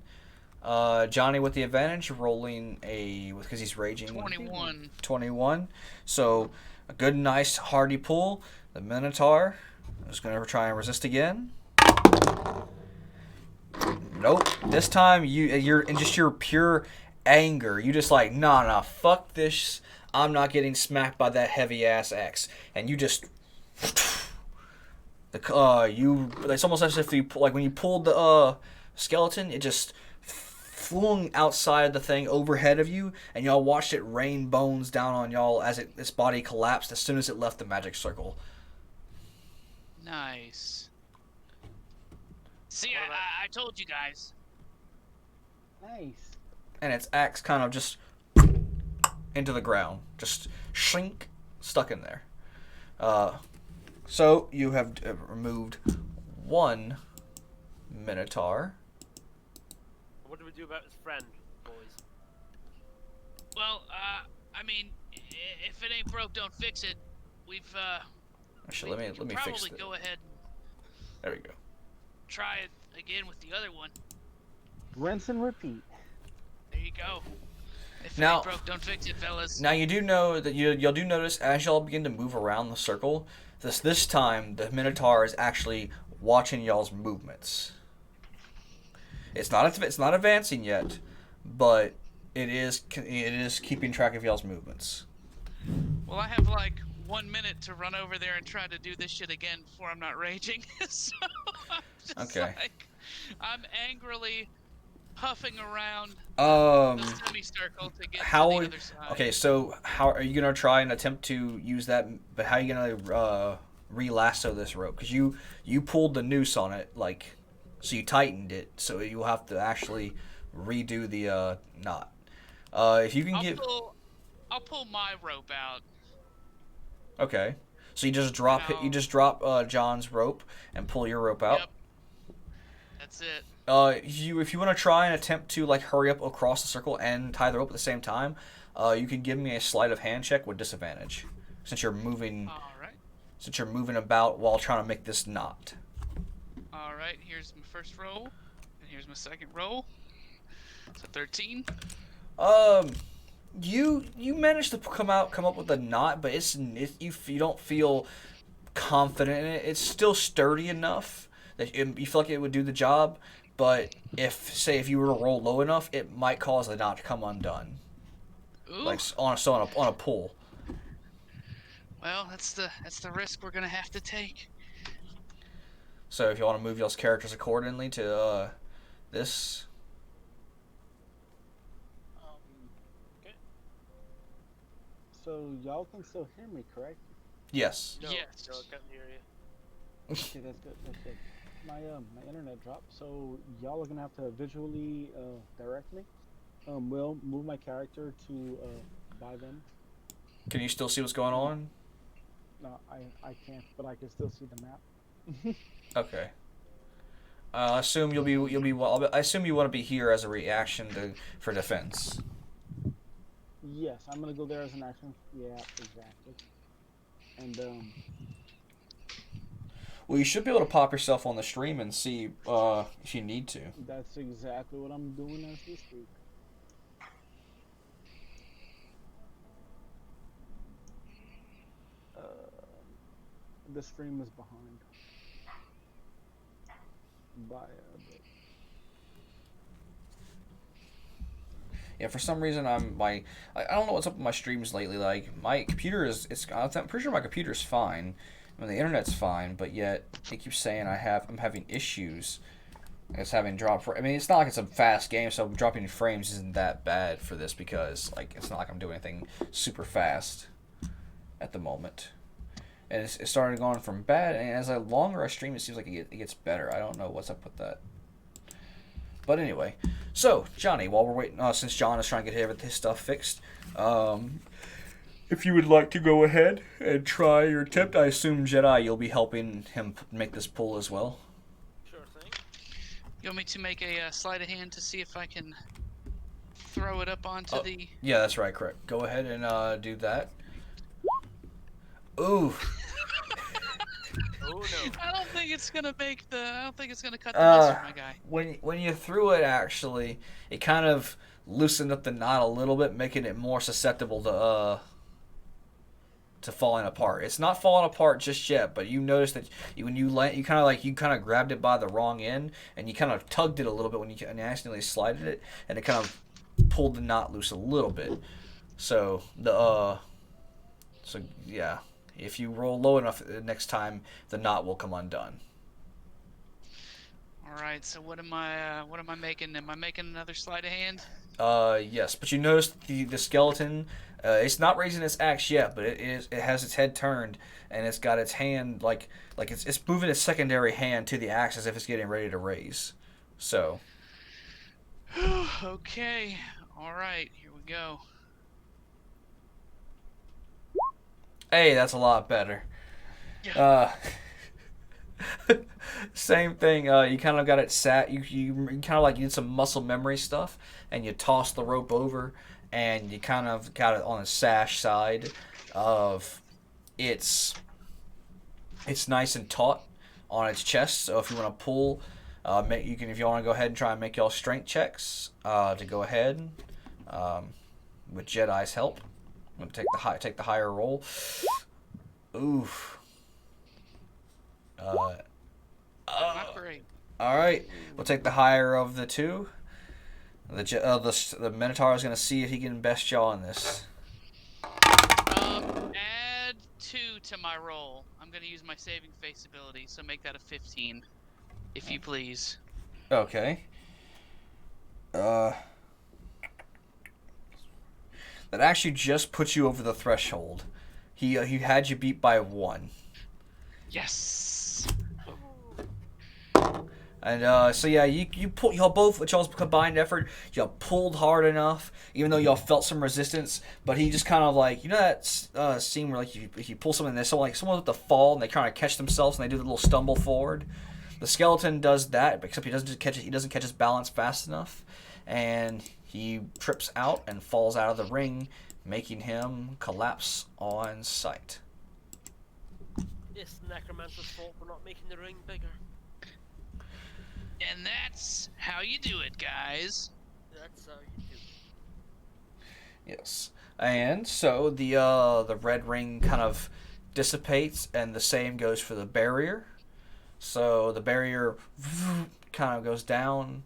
Johnny with the advantage, rolling because he's raging. 21. 21. So a good, nice, hearty pull. The Minotaur is going to try and resist again. Nope. This time you're in just your pure anger. You just like, nah, fuck this. I'm not getting smacked by that heavy ass axe. And you just it's almost as if when you pulled the skeleton, it just flung outside the thing overhead of you, and y'all watched it rain bones down on y'all as its body collapsed as soon as it left the magic circle. Nice. See, I told you guys. Nice. And its axe kind of just into the ground, just shrink, stuck in there. So you have removed one Minotaur. What do we do about his friend, boys? Well, I mean, if it ain't broke, don't fix it. We've Actually, let me probably fix it. go ahead and There we go. try it again with the other one. Rinse and repeat. There you go. If Now- it ain't broke, don't fix it, fellas. Now you do know that you'll do notice as y'all begin to move around the circle, this time the Minotaur is actually watching y'all's movements. It's not advancing yet, but it is keeping track of y'all's movements. Well, I have like 1 minute to run over there and try to do this shit again before I'm not raging. So I'm just Okay. like, I'm angrily huffing around the semicircle to get to the other side. Okay, so how are you gonna try and attempt to use that? But how are you gonna re-lasso this rope? Because you pulled the noose on it, like, so you tightened it. So you'll have to actually redo the knot. If you can I'll pull my rope out. Okay, so you just drop No. You just drop John's rope and pull your rope out. Yep. That's it. If you want to try and attempt to like hurry up across the circle and tie the rope at the same time, you can give me a sleight of hand check with disadvantage, since you're moving. All right. Since you're moving about while trying to make this knot. All right. Here's my first roll, and here's my second roll. So 13. You managed to come up with a knot, but you don't feel confident in it. It's still sturdy enough that you feel like it would do the job. But if you were to roll low enough, it might cause the knot to come undone, Ooh. like on a pull. Well, that's the risk we're gonna have to take. So if you want to move y'all's characters accordingly to this, Okay. So y'all can still hear me, correct? yes. No, Yes. no, I can't hear you. Okay, that's good. That's good. My internet dropped, so y'all are gonna have to visually direct me. We'll move my character to by them. Can you still see what's going on? No, I can't, but I can still see the map. Okay. I assume you'll be. Well, I assume you want to be here as a reaction for defense. Yes, I'm gonna go there as an action. Yeah, exactly. And Well, you should be able to pop yourself on the stream and see if you need to. that's exactly what I'm doing as we speak. The stream is behind by a bit. Yeah, for some reason I don't know what's up with my streams lately. Like my computer I'm pretty sure my computer's fine. I mean, the internet's fine, but yet it keeps saying I'm having issues. It's having drop. I mean, it's not like it's a fast game, so dropping frames isn't that bad for this because like it's not like I'm doing anything super fast at the moment. And it started going from bad, and as longer I stream, it seems like it gets better. I don't know what's up with that. But anyway, so Johnny, while we're waiting, since John is trying to get his stuff fixed, if you would like to go ahead and try your attempt, I assume Jedi, you'll be helping him make this pull as well. Sure thing. You want me to make a sleight of hand to see if I can throw it up onto the? Yeah, that's right, correct. Go ahead and do that. Ooh. Oh no. I don't think it's gonna cut the mustard, my guy. When you threw it, actually, it kind of loosened up the knot a little bit, making it more susceptible to falling apart. It's not falling apart just yet, but you notice that when you kind of grabbed it by the wrong end, and you kind of tugged it a little bit when you accidentally slided it, and it kind of pulled the knot loose a little bit. So yeah. If you roll low enough next time, the knot will come undone. All right. So what am I making? Am I making another sleight of hand? Yes, but you notice the skeleton. It's not raising its axe yet, but it has its head turned, and it's got its hand like it's moving its secondary hand to the axe as if it's getting ready to raise. So. Okay. All right. Here we go. Hey, that's a lot better. Yeah. Same thing. You kind of got it sat. You kind of like you did some muscle memory stuff, and you tossed the rope over, and you kind of got it on the sash side of it's nice and taut on its chest. So if you want to pull, if you want to go ahead and try and make y'all strength checks to go ahead with Jedi's help. I'm gonna take the higher roll. Oof. Not great. All right, we'll take the higher of the two. The Minotaur is gonna see if he can best y'all in this. Add 2 to my roll. I'm gonna use my saving face ability, so make that a 15, if you please. Okay. That actually just puts you over the threshold. He had you beat by 1. Yes. And so yeah, y'all both with y'all's combined effort, y'all pulled hard enough, even though y'all felt some resistance. But he just kind of like that scene where like you pull someone and there's someone with the fall and they kind of catch themselves and they do the little stumble forward. The skeleton does that, except he doesn't catch his balance fast enough, and he trips out and falls out of the ring, making him collapse on sight. It's necromancer's fault for not making the ring bigger. And that's how you do it, guys. That's how you do it. Yes. And so the red ring kind of dissipates, and the same goes for the barrier. So the barrier kind of goes down,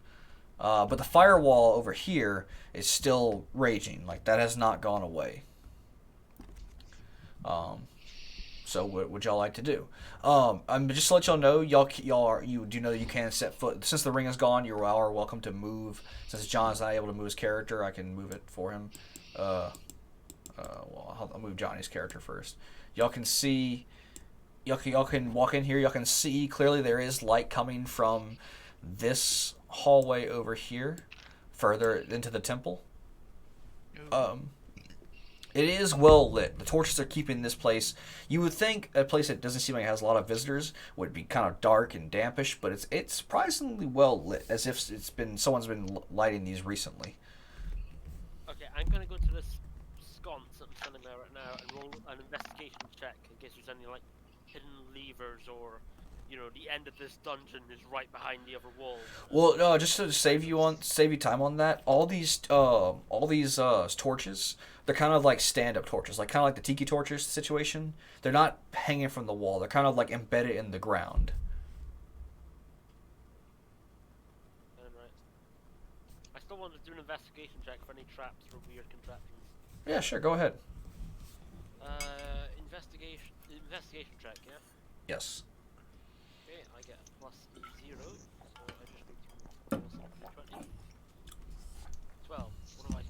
but the firewall over here is still raging. Like that has not gone away. So what would y'all like to do? Just to let y'all know, you do know that you can set foot. Since the ring is gone, you are welcome to move. Since John's not able to move his character, I can move it for him. Well, I'll move Johnny's character first. Y'all can see. Y'all can walk in here. Y'all can see clearly there is light coming from this hallway over here, further into the temple. It is well lit. The torches are keeping this place. You would think a place that doesn't seem like it has a lot of visitors would be kind of dark and dampish, but it's surprisingly well lit, as if someone's been lighting these recently. Okay, I'm gonna go to this sconce I'm standing there right now and roll an investigation check in case there's any like hidden levers or, you know, the end of this dungeon is right behind the other wall. Well, no, just to save you time on that. All these torches, they're kind of like stand-up torches, like kind of like the tiki torches situation. They're not hanging from the wall. They're kind of like embedded in the ground. Right. I still want to do an investigation check for any traps or weird contraptions. Yeah, sure. Go ahead. Investigation check, yeah? Yes. Okay, I get a plus 0, so I just need to roll 20. 12. What do I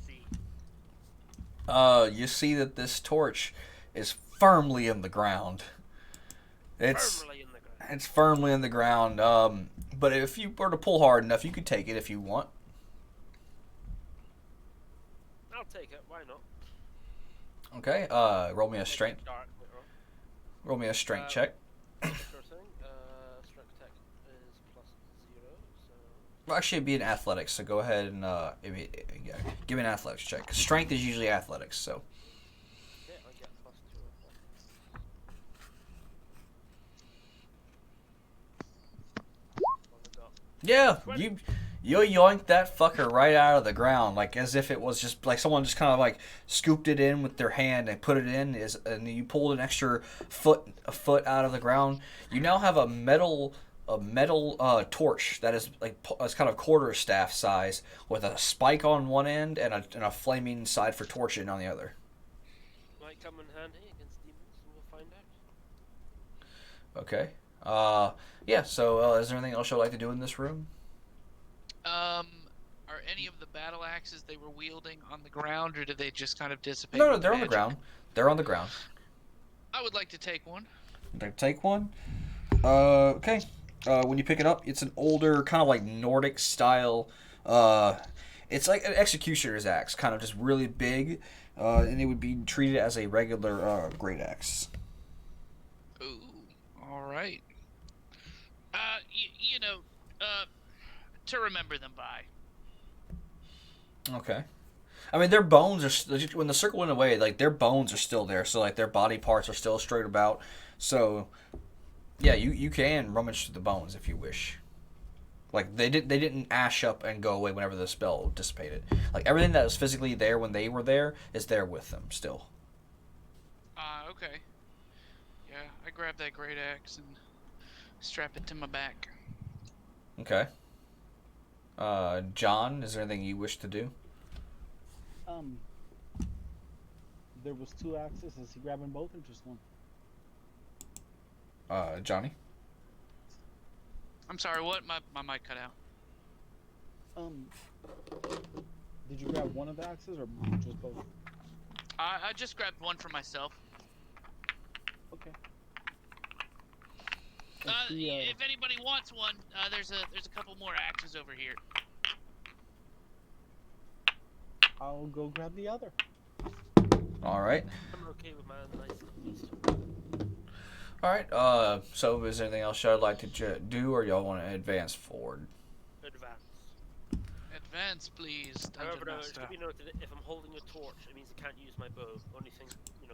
see? You see that this torch is firmly in the ground. It's Firmly in the ground. It's firmly in the ground. But if you were to pull hard enough, you could take it if you want. I'll take it, why not? Okay. Roll me a strength. Dark later on. Roll me a strength check. Sure thing. Strength tech is plus 0, so... Well, actually, it'd be an athletics. So go ahead and give me an athletics check. Strength is usually athletics. So. Yeah, I get plus 2 of that. Yeah, you yoinked that fucker right out of the ground, like as if it was just like someone just kind of like scooped it in with their hand and put it in, and you pulled an extra foot out of the ground. You now have a metal torch that is like it's kind of quarterstaff size with a spike on one end and a flaming side for torching on the other. Might come in handy against demons, and we'll find out. Okay. Yeah. So, is there anything else you'd like to do in this room? Are any of the battle axes they were wielding on the ground, or did they just kind of dissipate? No, with they're on the magic? ground. They're on the ground. I would like to take one. Take one. Okay. When you pick it up, it's an older, kind of like Nordic style. It's like an executioner's axe, kind of just really big, and it would be treated as a regular great axe. Ooh, all right. To remember them by. Okay. I mean, their bones are when the circle went away, like their bones are still there, so like their body parts are still straight about. So, yeah, you can rummage through the bones if you wish. Like they didn't ash up and go away whenever the spell dissipated. Like everything that was physically there when they were there is there with them still. Okay. Yeah, I grab that great axe and strap it to my back. Okay. John, is there anything you wish to do? There was 2 axes. Is he grabbing both or just one? Johnny? I'm sorry, what? My mic cut out. Did you grab one of the axes or just both? I just grabbed one for myself. Okay. If anybody wants one, there's a couple more axes over here. I'll go grab the other. All right. I'm okay with mine, nice and easy. All right. So is there anything else y'all like to do, or y'all want to advance forward? Advance. Advance, please. Dungeon However, it Master. should be noted that if I'm holding a torch, it means I can't use my bow. Only thing,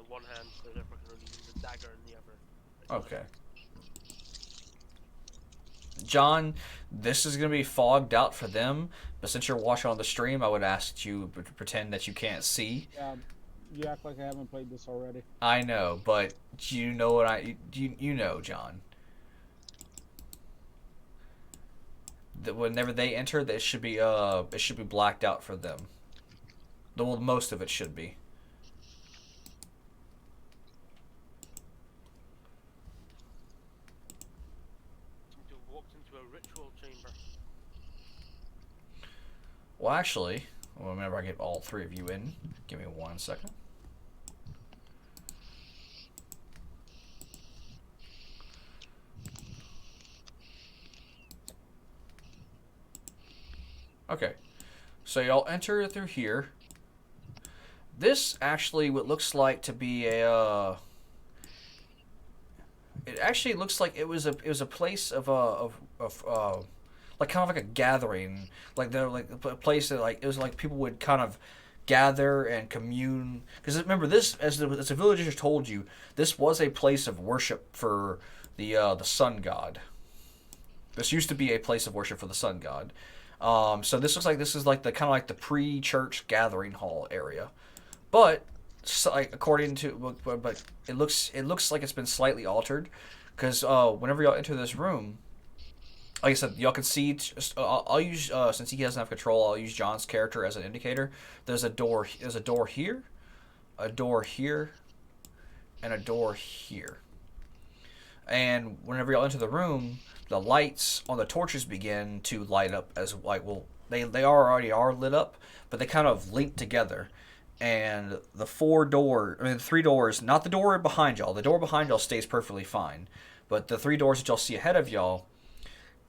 one hand, so therefore I can only use a dagger in the other. Okay. John, this is going to be fogged out for them, but since you're watching on the stream, I would ask that you pretend that you can't see. Yeah, You act like I haven't played this already. I know, but you know what you know, John. That whenever they enter, that it should be blacked out for them. Well, most of it should be. Seem to have walked into a ritual chamber. Well, actually, whenever I get all three of you in, give me 1 second. Okay, so y'all enter through here. This actually what looks like to be a. It actually looks like it was a place of like kind of like a gathering, like they're like a place that like it was like people would kind of gather and commune. Because remember this, as the villagers told you, this was a place of worship for the sun god. This used to be a place of worship for the sun god. So this looks like this is like the kind of like the pre-church gathering hall area, but like according to but it looks like it's been slightly altered, because whenever y'all enter this room, like I said, y'all can see. I'll use since he doesn't have control, I'll use John's character as an indicator. There's a door. There's a door here, a door here, and a door here. And whenever y'all enter the room, the lights on the torches begin to light up as like they already are lit up, but they kind of link together. And the three doors, not the door behind y'all. The door behind y'all stays perfectly fine, but the three doors that y'all see ahead of y'all,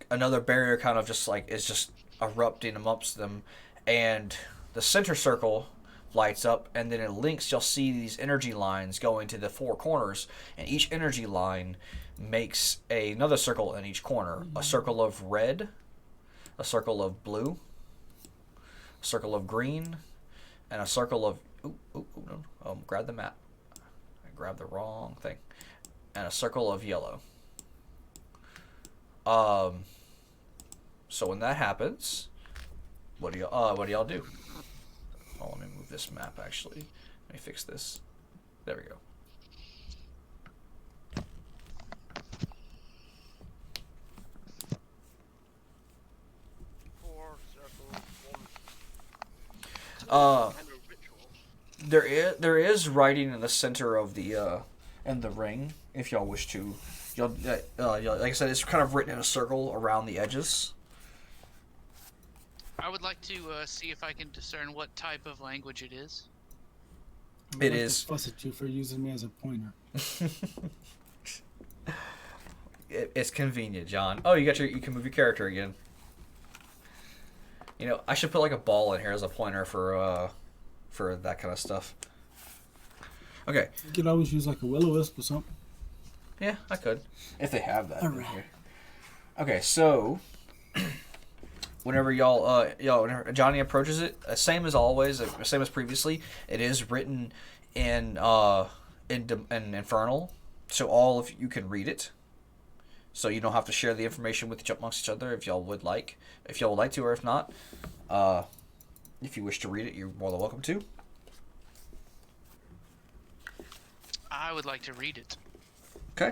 another barrier kind of just like is just erupting amongst them, and the center circle lights up, and then it links. You'll see these energy lines going to the four corners, and each energy line makes another circle in each corner. A circle of red, a circle of blue, a circle of green, and a circle of grab the map. I grabbed the wrong thing. And a circle of yellow. So when that happens, what do y'all do? Oh, let me move this map actually. Let me fix this. There we go. Four circles, one. Uh, Kind of ritual. there is writing in the center of the in the ring. If y'all wish to, y'all like I said, it's kind of written in a circle around the edges. I would like to see if I can discern what type of language it is. I It would like is. to fuss at you for using me as a pointer. It's convenient, John. Oh, you can move your character again. You know, I should put like a ball in here as a pointer for that kind of stuff. Okay. You could always use like a will-o-wisp or something. Yeah, I could. If they have that in Alright. here. Okay, so whenever whenever Johnny approaches it, same as always, same as previously, it is written in Infernal, so all of you can read it. So you don't have to share the information with amongst each other if y'all would like. If y'all would like to, or if not, if you wish to read it, you're more than welcome to. I would like to read it. Okay.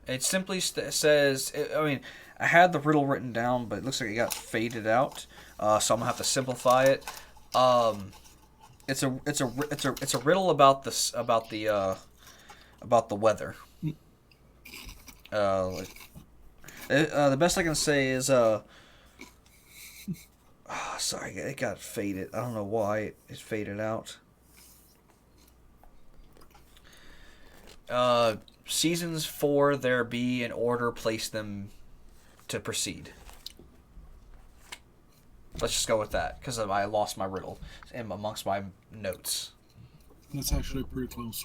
It simply says. I mean, I had the riddle written down, but it looks like it got faded out. So I'm gonna have to simplify it. It's a riddle about the weather. The best I can say is sorry, it got faded. I don't know why it faded out. Seasons for there be in order, place them to proceed. Let's just go with that, because I lost my riddle in amongst my notes. That's actually pretty close.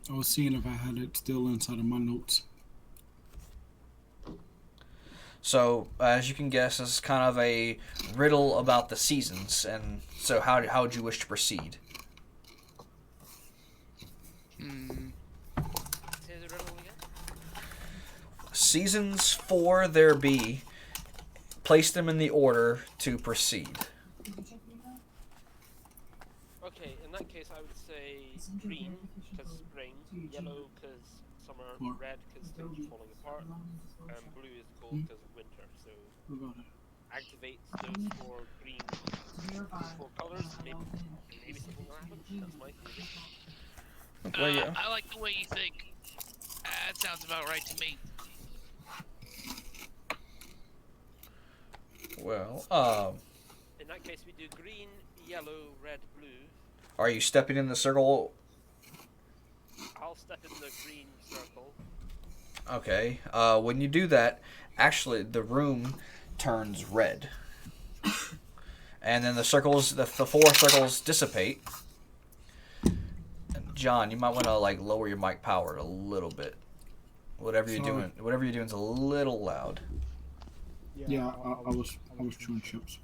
I was seeing if I had it still inside of my notes. So, as you can guess, this is kind of a riddle about the seasons, and so how would you wish to proceed? Say the riddle again. Seasons for there be place them in the order to proceed. Okay, in that case, I would say green because spring, yellow because summer, Mark. red because things are falling apart, and blue is cold because of winter. So What about it? activate those four colors. Maybe something will happen. That's my theory. Where you? I like the way you think. That sounds about right to me. Well, In that case, we do green, yellow, red, blue. are you stepping in the circle? I'll step in the green circle. Okay. When you do that, actually, the room turns red. And then the circles, the four circles dissipate. And John, you might want to like lower your mic power a little bit. Whatever you're doing's a little loud. Yeah, I was chewing chips.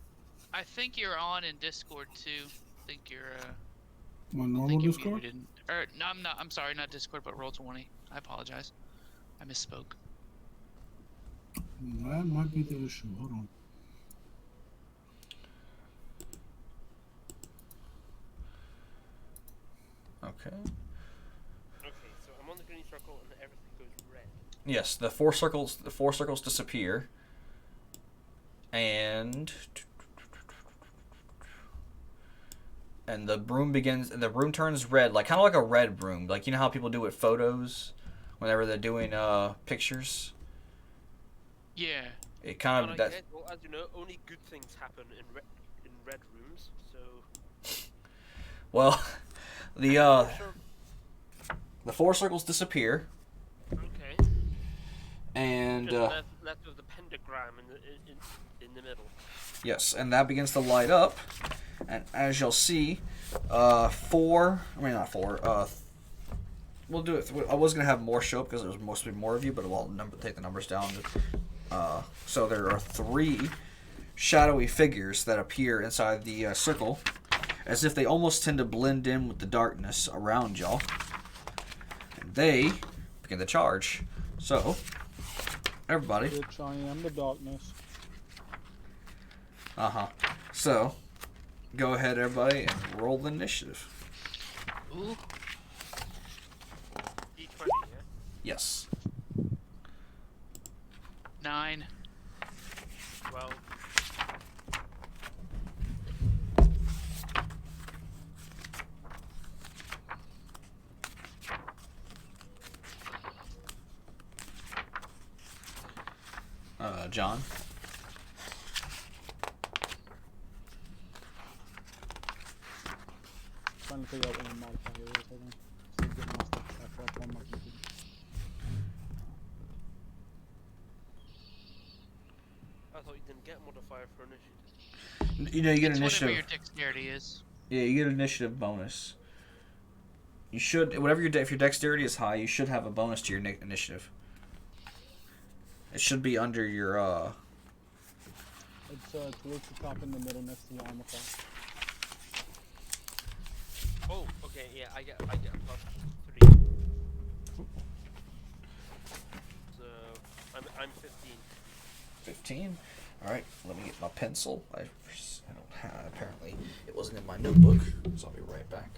I think you're on in Discord too. I think you're My I normal think you're Discord? muted. Or no, I'm not. I'm sorry, not Discord, but Roll20. I apologize. I misspoke. That might be the issue. Hold on. Okay. Okay, so I'm on the green circle and everything goes red. Yes, the four circles disappear. And the room turns red, like kind of like a red room, like you know how people do with photos whenever they're doing pictures. Yeah. It kind of that. Well, as you know, only good things happen in red rooms. So Well, the sure. the four circles disappear, Okay. and Just left with the pentagram in the middle. yes, and that begins to light up, and as you'll see, we'll do it. I was gonna have more show up because there was mostly more of you, but I'll take the numbers down. So there are 3 shadowy figures that appear inside the circle, as if they almost tend to blend in with the darkness around y'all. And they begin to charge. So, everybody. Bitch, I am the darkness. So, go ahead, everybody, and roll the initiative. Ooh. D20, yeah. Yes. 9. 12. John. Trying to figure out what my modifier is. Hold on. So get my stuff after I call my computer. I thought you didn't get a modifier for initiative. You know, you get It's initiative. whatever your dexterity is. Yeah, you get an initiative bonus. You should, if your dexterity is high, you should have a bonus to your initiative. It should be under your It's towards the top in the middle next to the armor class. Oh, okay, yeah, I get a +3. So I'm 15. 15. All right, let me get my pencil. I don't have. Apparently, it wasn't in my notebook, so I'll be right back.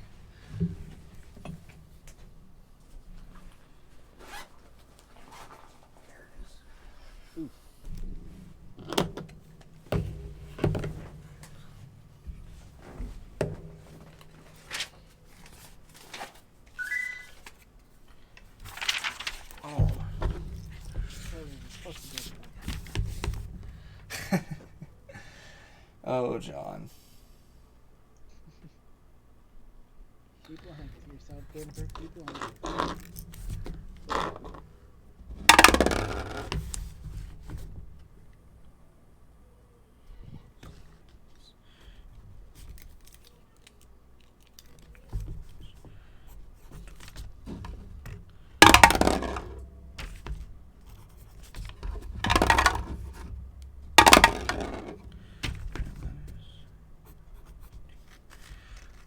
Oh, John. Keep lying to yourself, Denver. Keep lying.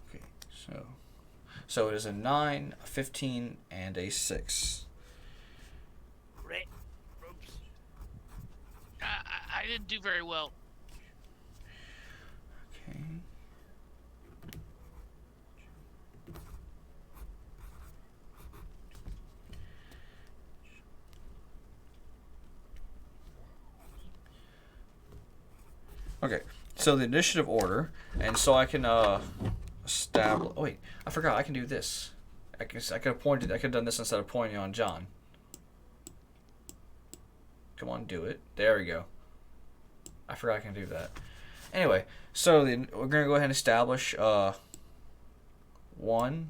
Okay, so it is a 9, a 15, and a 6. Great. Oops. I didn't didn't do very well. Okay. Okay, so the initiative order, and so I can establish. Oh wait, I forgot. I can do this. I could have pointed. I could have done this instead of pointing on John. Come on, do it. There we go. I forgot I can do that. Anyway, so we're gonna go ahead and establish 1,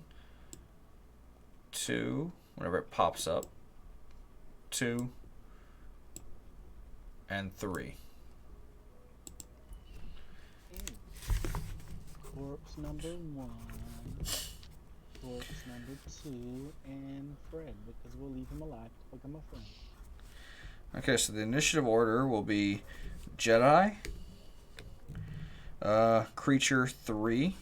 2, whenever it pops up, 2, and 3. Corpse number 1, corpse number 2, and Fred, because we'll leave him alive to become a friend. Okay, so the initiative order will be Jedi, creature 3,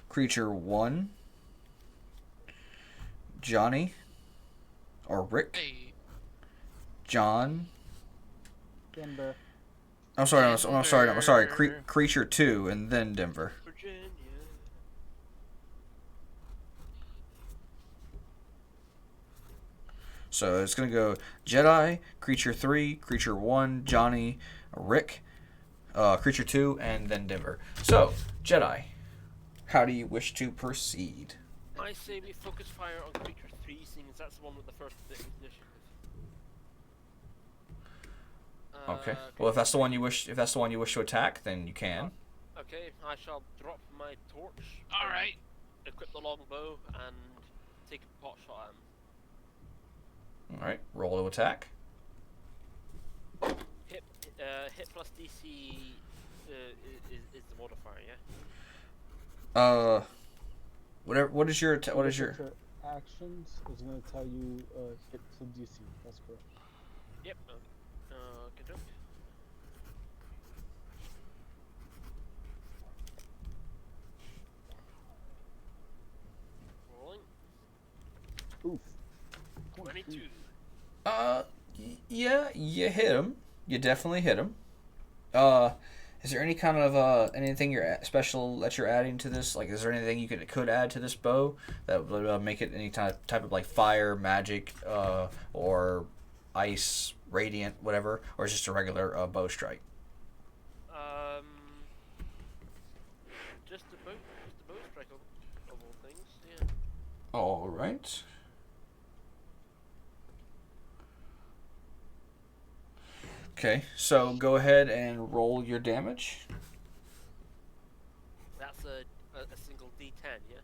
creature 1, Johnny, or Rick, Hey, John. Denver. I'm sorry. Creature 2, and then Denver. Virginia. So it's gonna go Jedi, creature 3, creature 1, Johnny, Rick, creature 2, and then Denver. So Jedi, how do you wish to proceed? I say we focus fire on creature 3, seeing as that's the one with the first bit of initiative. Okay. Well, if that's the one you wish to attack, then you can. Okay, I shall drop my torch. all right. Equip the longbow and take a pot shot at him. All right. Roll to attack. Hit plus DC is the modifier, yeah. Whatever. What is your Actions is going to tell you hit to DC. That's correct. Yep. Good job. Rolling. Oof. 22. Yeah, you hit him. You definitely hit him. Is there any kind of anything special that you're adding to this? Like, is there anything you could add to this bow that would make it any type of like fire, magic, or ice, radiant, whatever, or is it just a regular bow strike? Just the bow strike of all things, yeah. All right. Okay, so go ahead and roll your damage. That's a single D10, yeah.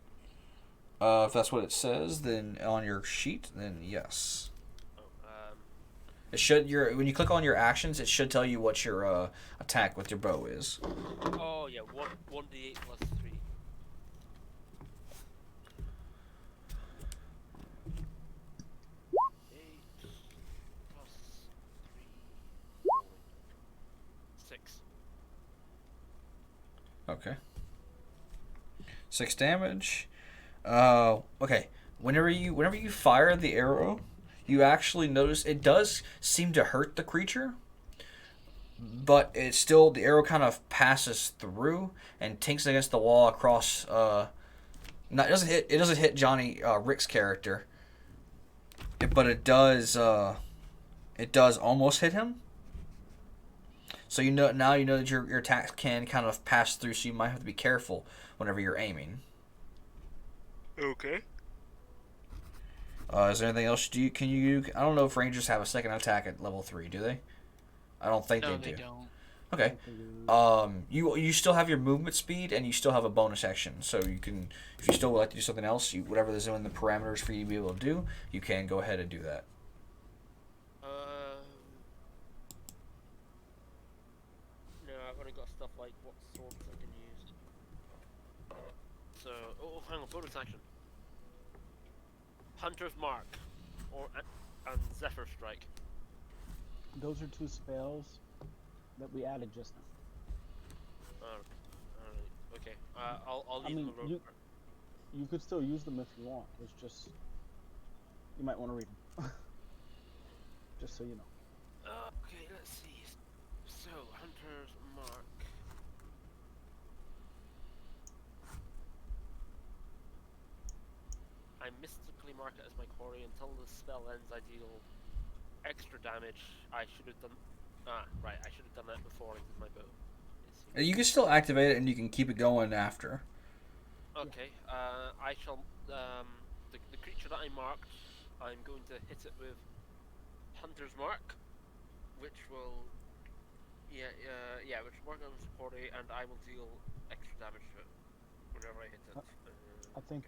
If that's what it says, then on your sheet, then yes. It should when you click on your actions, it should tell you what your attack with your bow is. Oh yeah, 1d8 plus 3. Okay. 6 damage. Okay. Whenever you fire the arrow, you actually notice it does seem to hurt the creature, but it's still the arrow kind of passes through and tinks against the wall across. It doesn't hit Johnny Rick's character, but it does almost hit him. So you know that your attacks can kind of pass through, so you might have to be careful whenever you're aiming. Okay. Is there anything else? I don't know if Rangers have a second attack at level 3, do they? I don't think No, they do. they don't. Okay. You still have your movement speed, and you still have a bonus action. So you can, if you still would like to do something else, whatever there's in the parameters for you to be able to do, you can go ahead and do that. No, I've only got stuff like what swords I can use. So, hang on, bonus action. Hunter's Mark, and Zephyr Strike. Those are 2 spells that we added just now. Okay. I'll leave them alone. You could still use them if you want. It's just you might want to read them. Just so you know. Hunter's Mark. I mystically mark it as my quarry until the spell ends. I deal extra damage. I should have done. Right. I should have done that before I did my bow. You can still activate it, and you can keep it going after. Okay. I shall. The creature that I marked, I'm going to hit it with Hunter's Mark, which will. Which will mark on its quarry, and I will deal extra damage to it whenever I hit it. I think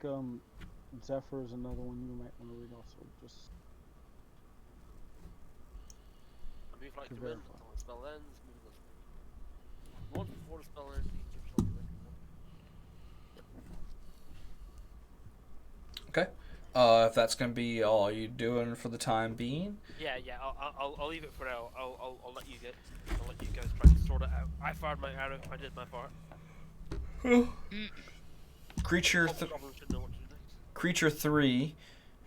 Zephyr is another one you might want to read also. Just Move like to the wind verify. until the spell ends. Move this. Once before the spell ends, you can something like one. Okay. If that's gonna be all you doing for the time being. Yeah. I'll leave it for now. I'll let you guys try to sort it out. I fired my arrow. I did my part. Creature Goblin should know what to do next. Creature 3,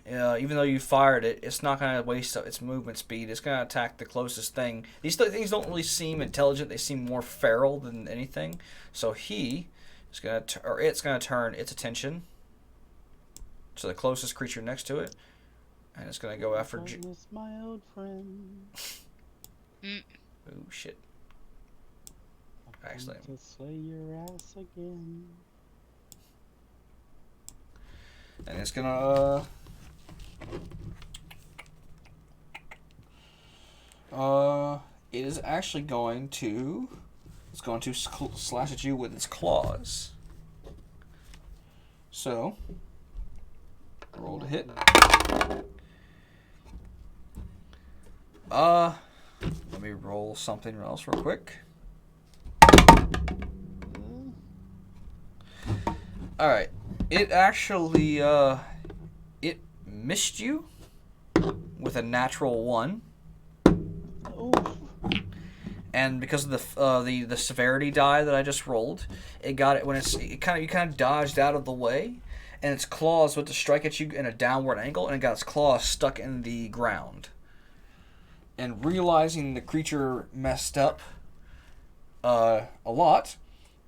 even though you fired it, it's not going to waste its movement speed. It's going to attack the closest thing. These things don't really seem intelligent. They seem more feral than anything. So it's going to turn its attention to the closest creature next to it, and it's going to go after. My old friend. Oh shit! Actually, To slay your ass again. and it's gonna. It is actually going to. It's going to slash at you with its claws. So, roll to hit. Let me roll something else real quick. Alright. It actually, it missed you with a natural 1. Oof. And because of the severity die that I just rolled, it got it when you kind of dodged out of the way, and its claws went to strike at you in a downward angle, and it got its claws stuck in the ground. And realizing the creature messed up a lot,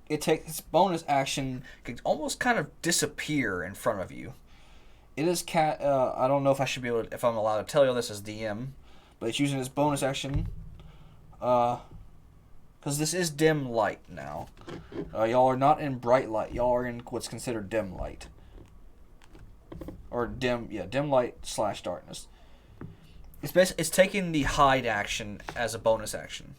it takes its bonus action can almost kind of disappear in front of you. It is I don't know if if I'm allowed to tell you this as DM, but it's using its bonus action. Because this is dim light now. Y'all are not in bright light. Y'all are in what's considered dim light. Or dim light / darkness. It's taking the hide action as a bonus action.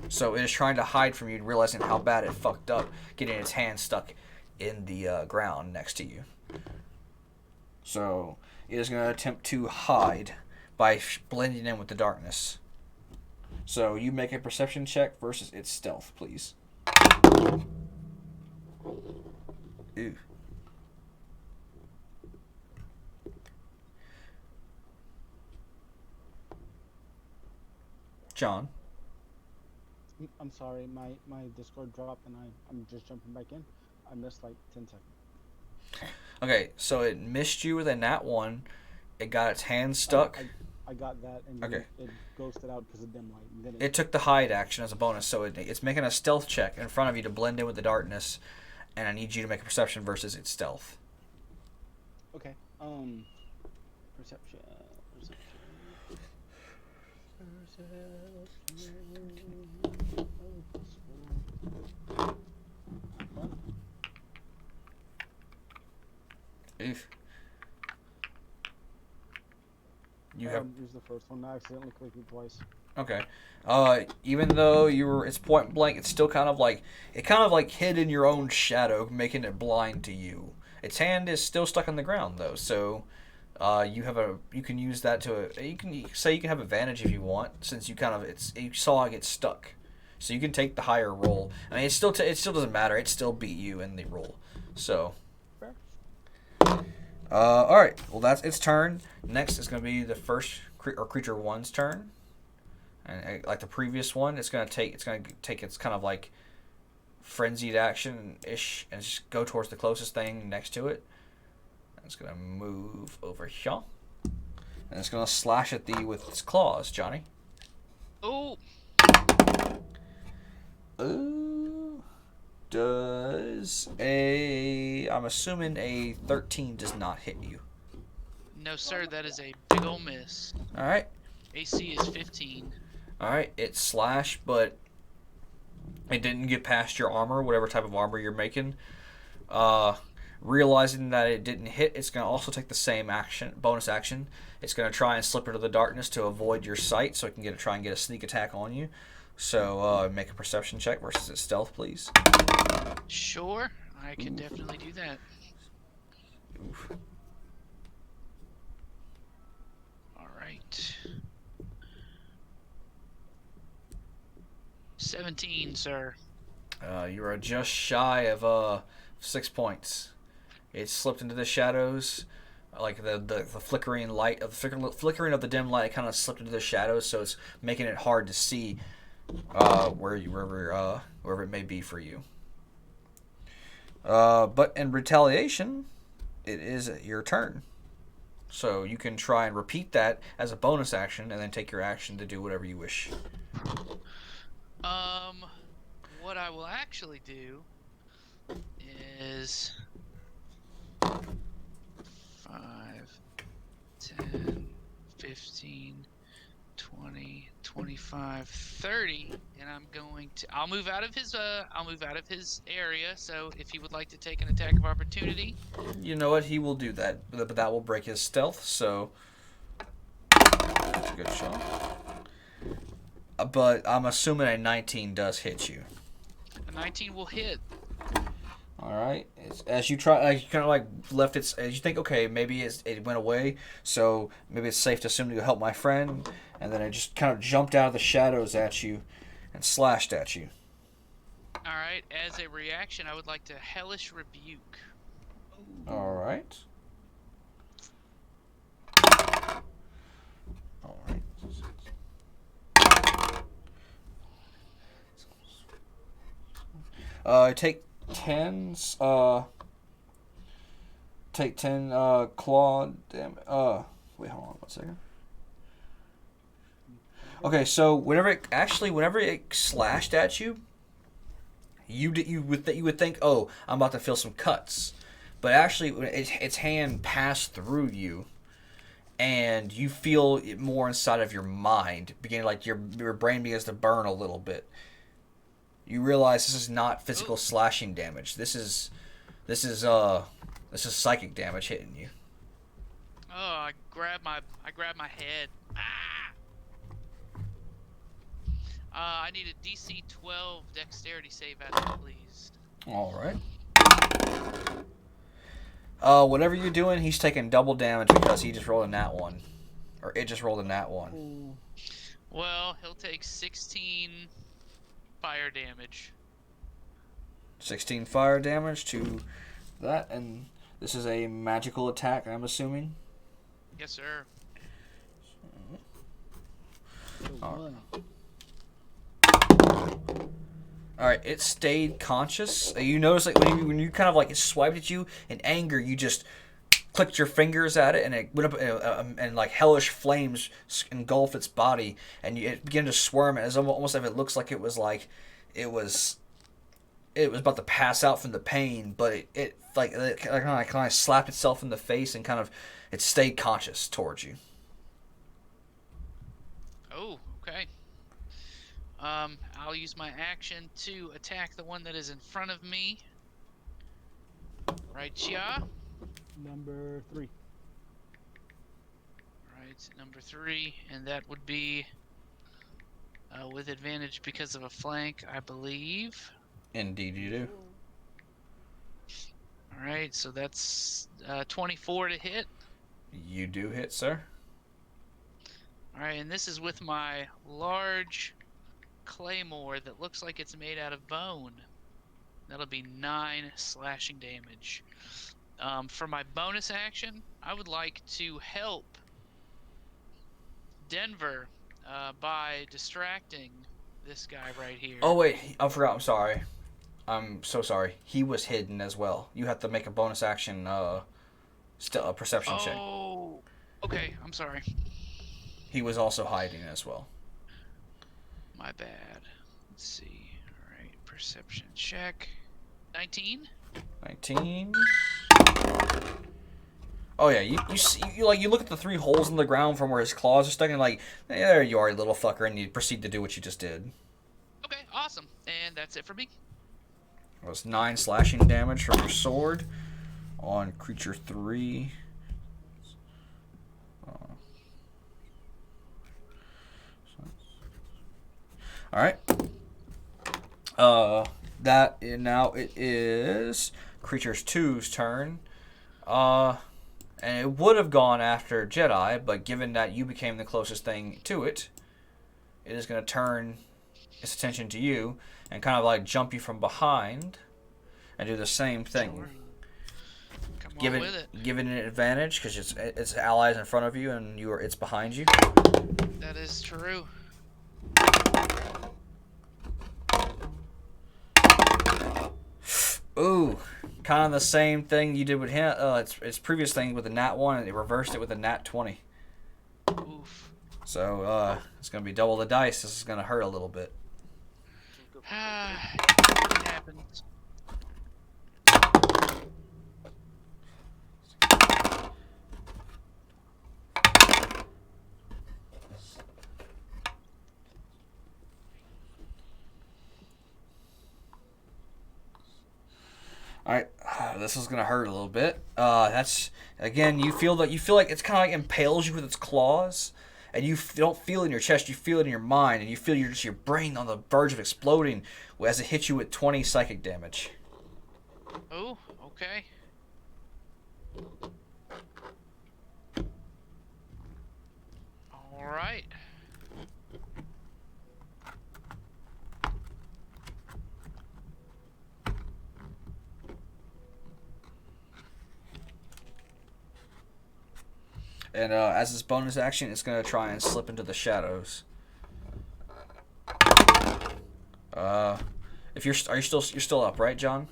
So it is trying to hide from you, realizing how bad it fucked up, getting its hand stuck in the ground next to you. So it is going to attempt to hide by blending in with the darkness. So you make a perception check versus its stealth, please. Ew. John. I'm sorry, my Discord dropped and I'm just jumping back in. I missed like 10 seconds. Okay, so it missed you with a nat 1. It got its hand stuck. I got that, and Okay. it ghosted out because of dim light. And then It took the hide action as a bonus, so it's making a stealth check in front of you to blend in with the darkness, and I need you to make a perception versus its stealth. Okay. Perception. Oof. You have Use the first one. I accidentally clicked it twice. okay. Even though it's point blank, it's still kind of like hid in your own shadow, making it blind to you. Its hand is still stuck in the ground though, so you can use that you can have advantage if you want, since you saw it get stuck, so you can take the higher roll. I mean, it still doesn't matter. It still beat you in the roll, so. Fair. All right. Well, that's its turn. Next is going to be the first creature 1's turn, and like the previous one, it's going to take its kind of like frenzied action ish, and just go towards the closest thing next to it. And it's going to move over here, and it's going to slash at thee with its claws, Johnny. Oh. I'm assuming a 13 does not hit you. No, sir, that is a big ol' miss. All right. AC is 15. All right. It's slash, but it didn't get past your armor, whatever type of armor you're making. Realizing that it didn't hit, it's going to also take the same action, bonus action. It's going to try and slip into the darkness to avoid your sight, so it can try and get a sneak attack on you. So make a perception check versus its stealth, please. Sure, I can definitely do that. Oof. All right. 17, sir. You are just shy of 6 points. It slipped into the shadows, like the flickering light of the flickering of the dim light kind of slipped into the shadows, so it's making it hard to see wherever it may be for you. But in retaliation, it is your turn. So you can try and repeat that as a bonus action, and then take your action to do whatever you wish. What I will actually do is 5, 10, 15, 20, 25, 30, and I'll move out of his area, so if he would like to take an attack of opportunity. You know what? He will do that, but that will break his stealth, so that's a good shot. But I'm assuming a 19 does hit you. A 19 will hit. All right. As you try, you kind of like left its. As you think, okay, maybe it went away, so maybe it's safe to assume to go help my friend, and then it just kind of jumped out of the shadows at you, and slashed at you. All right. As a reaction, I would like to hellish rebuke. All right. All right. Take 10 claw damage. Wait, hold on 1 second. Okay, so whenever it slashed at you, you would think, oh, I'm about to feel some cuts, but actually its hand passed through you, and you feel it more inside of your mind, beginning like your brain begins to burn a little bit. You realize this is not physical slashing damage. This is psychic damage hitting you. Oh, I grab my head. I need a DC 12 dexterity save at it, please. All right. Whatever you're doing, he's taking double damage because he just rolled a nat 1, or it just rolled a nat 1. Well, he'll take 16 fire damage. 16 fire damage to that, and this is a magical attack, I'm assuming. Yes, sir. Alright, it stayed conscious. You notice like when you kind of like it swiped at you in anger, you just clicked your fingers at it, and it went up and like hellish flames engulfed its body, and it began to squirm. And it's almost like it looks like it was about to pass out from the pain, but it kind of slapped itself in the face and it stayed conscious towards you. Oh, okay. I'll use my action to attack the one that is in front of me. Right, yeah. Number 3. Right, number 3, and that would be with advantage because of a flank, I believe. Indeed, you do. All right, so that's 24 to hit. You do hit, sir. All right, and this is with my large claymore that looks like it's made out of bone. That'll be 9 slashing damage. For my bonus action, I would like to help Denver by distracting this guy right here. Oh wait, I forgot. I'm sorry. I'm so sorry. He was hidden as well. You have to make a bonus action, still a perception check. Oh, okay. I'm sorry. He was also hiding as well. My bad. Let's see. All right. Perception check. 19. 19. Oh yeah, you see, you look at the 3 holes in the ground from where his claws are stuck, and like, hey, there you are, you little fucker, and you proceed to do what you just did. Okay, awesome. And that's it for me. It was 9 slashing damage from your sword on creature 3. All right. Now it is creatures 2's turn. And it would have gone after Jedi, but given that you became the closest thing to it, it is going to turn its attention to you and kind of like jump you from behind and do the same thing. Sure. Come on with it. Giving it an advantage because its allies in front of you and it's behind you. That is true. Ooh, kind of the same thing you did with him. Its previous thing with the nat 1, and it reversed it with a nat 20. Oof. So it's gonna be double the dice. This is gonna hurt a little bit. It happens. All right, this is gonna hurt a little bit. That's again. You feel like it's kind of like impales you with its claws, and you don't feel it in your chest. You feel it in your mind, and you feel your brain on the verge of exploding as it hits you with 20 psychic damage. Oh, okay. All right. And as its bonus action, it's gonna try and slip into the shadows. If you're still up, right, Johnny?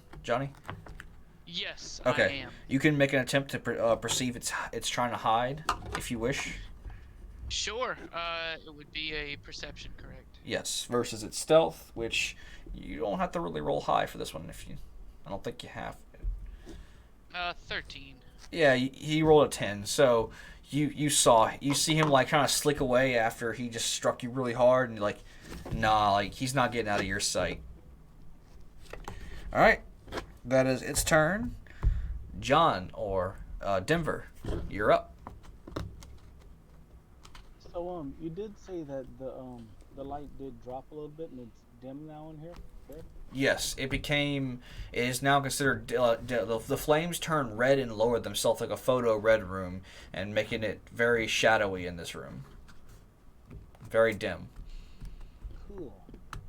Yes, Okay. I am. You can make an attempt to perceive it's trying to hide, if you wish. Sure. It would be a perception, correct? Yes, versus its stealth, which you don't have to really roll high for this one. I don't think you have. 13. Yeah, he rolled a 10. So you see him like kind of slick away after he just struck you really hard, and you're like, nah, like he's not getting out of your sight. All right, that is its turn. John or Denver, you're up. So you did say that the light did drop a little bit and it's dim now in here, correct? Yes, it is now considered, the flames turn red and lower themselves like a photo red room, and making it very shadowy in this room. Very dim. Cool.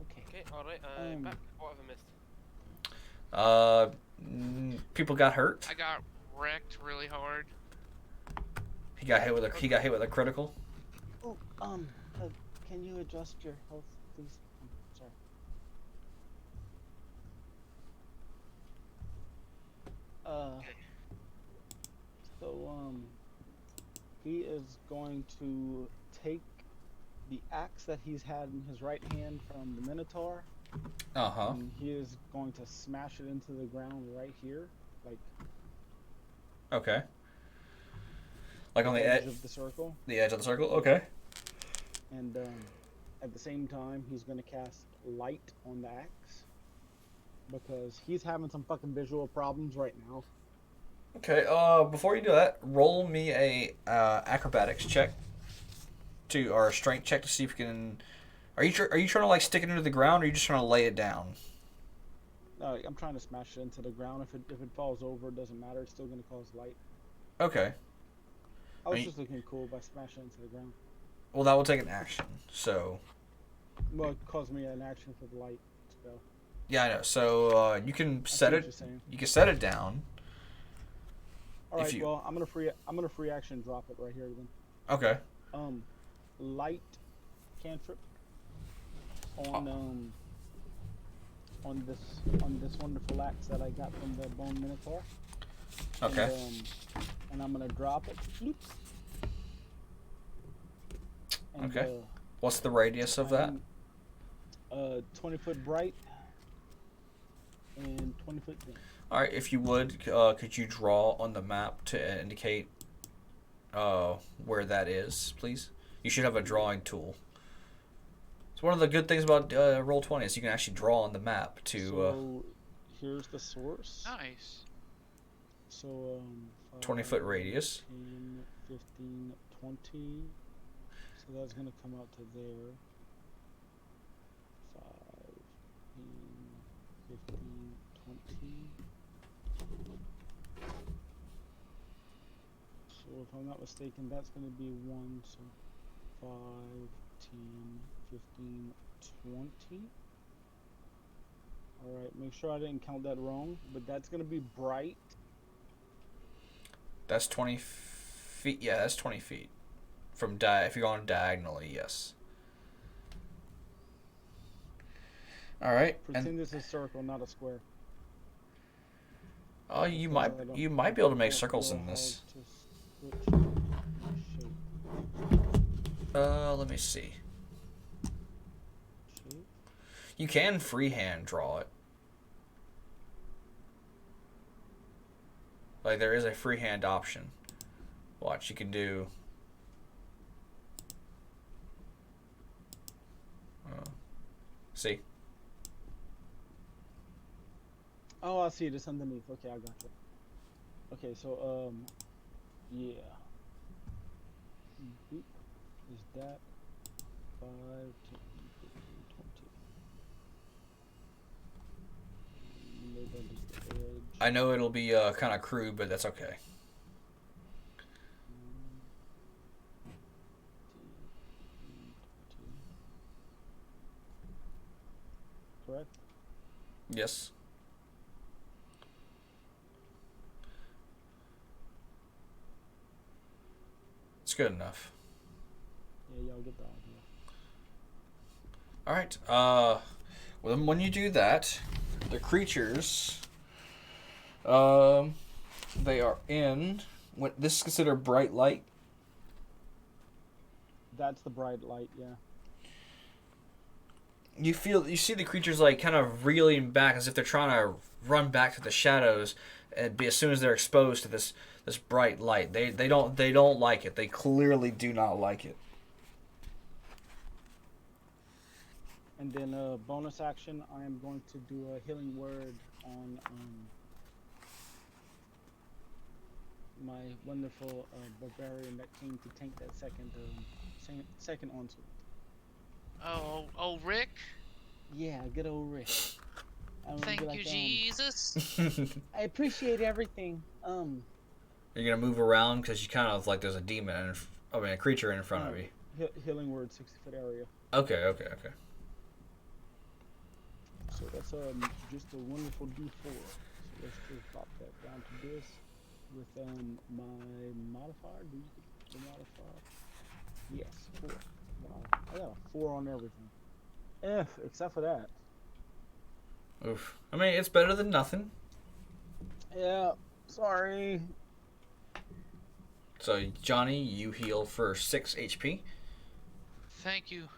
Okay. Okay, alright, back. What have I missed? People got hurt. I got wrecked really hard. He got hit with a critical. Oh, can you adjust your health, please? Sorry. So he is going to take the axe that he's had in his right hand from the Minotaur. And he is going to smash it into the ground right here, like. Okay. Like on the edge of the circle. The edge of the circle. Okay. And at the same time, he's going to cast light on the axe because he's having some fucking visual problems right now. Okay. Before you do that, roll me a acrobatics check or a strength check to see if you can. Are you trying to like stick it into the ground, or are you just trying to lay it down? I'm trying to smash it into the ground. If it falls over, it doesn't matter. It's still going to cause light. Okay. I was just looking cool by smashing it into the ground. Well, that will take an action. So. Well, it caused me an action for the light spell. Yeah, I know. So you can set it. You can set it down. All right. Well, I'm gonna free action drop it right here then. Okay. Light cantrip on this wonderful axe that I got from the Bone Minotaur. Okay. And I'm gonna drop it. Bloop. And, okay. What's the radius of that? 20 foot bright. and 20-foot thing. All right, if you would, could you draw on the map to indicate where that is, please? You should have a drawing tool. It's one of the good things about Roll20 is you can actually draw on the map to. So here's the source. Nice. So 20-foot radius. 10, 15, 20. So that's gonna come out to there. 5, 10, 15, 20. So if I'm not mistaken, that's gonna be 1. So 5, 10, 15, 20. All right, make sure I didn't count that wrong, but that's gonna be bright. That's 20 feet. Yeah, that's 20 feet. From if you're going diagonally, yes. All right. Pretend this is a circle, not a square. Oh, you might be able to make circles in this. Let me see. Shape. You can freehand draw it. Like there is a freehand option. Watch, you can do. See. Oh, I see it. It's underneath. Okay, I got you. Okay, so yeah. Boop. Is that 5, 10, 15, 20? Maybe that is the edge. I know it'll be kind of crude, but that's okay. 10, 15, 20. Correct? Yes. It's good enough. Yeah, y'all get the idea. All right. Well, when you do that, the creatures, they are in what this is considered bright light. That's the bright light, yeah. You see the creatures like kind of reeling back as if they're trying to run back to the shadows, and as soon as they're exposed to this bright light, they don't like it. They clearly do not like it. And then bonus action, I am going to do a healing word on my wonderful barbarian that came to tank that second onslaught. Oh, Rick. Yeah, good old Rick. Thank you, Jesus. I appreciate everything. You're gonna move around because you kind of like there's a demon, a creature in front of you. Healing word, 60-foot area. Okay. So that's just a wonderful D4. So let's just drop that down to this with my modifier. Do you get the modifier? Yes, 4. Wow, I got a 4 on everything. Except for that. Oof. I mean, it's better than nothing. Yeah, sorry. So Johnny, you heal for 6 HP. Thank you.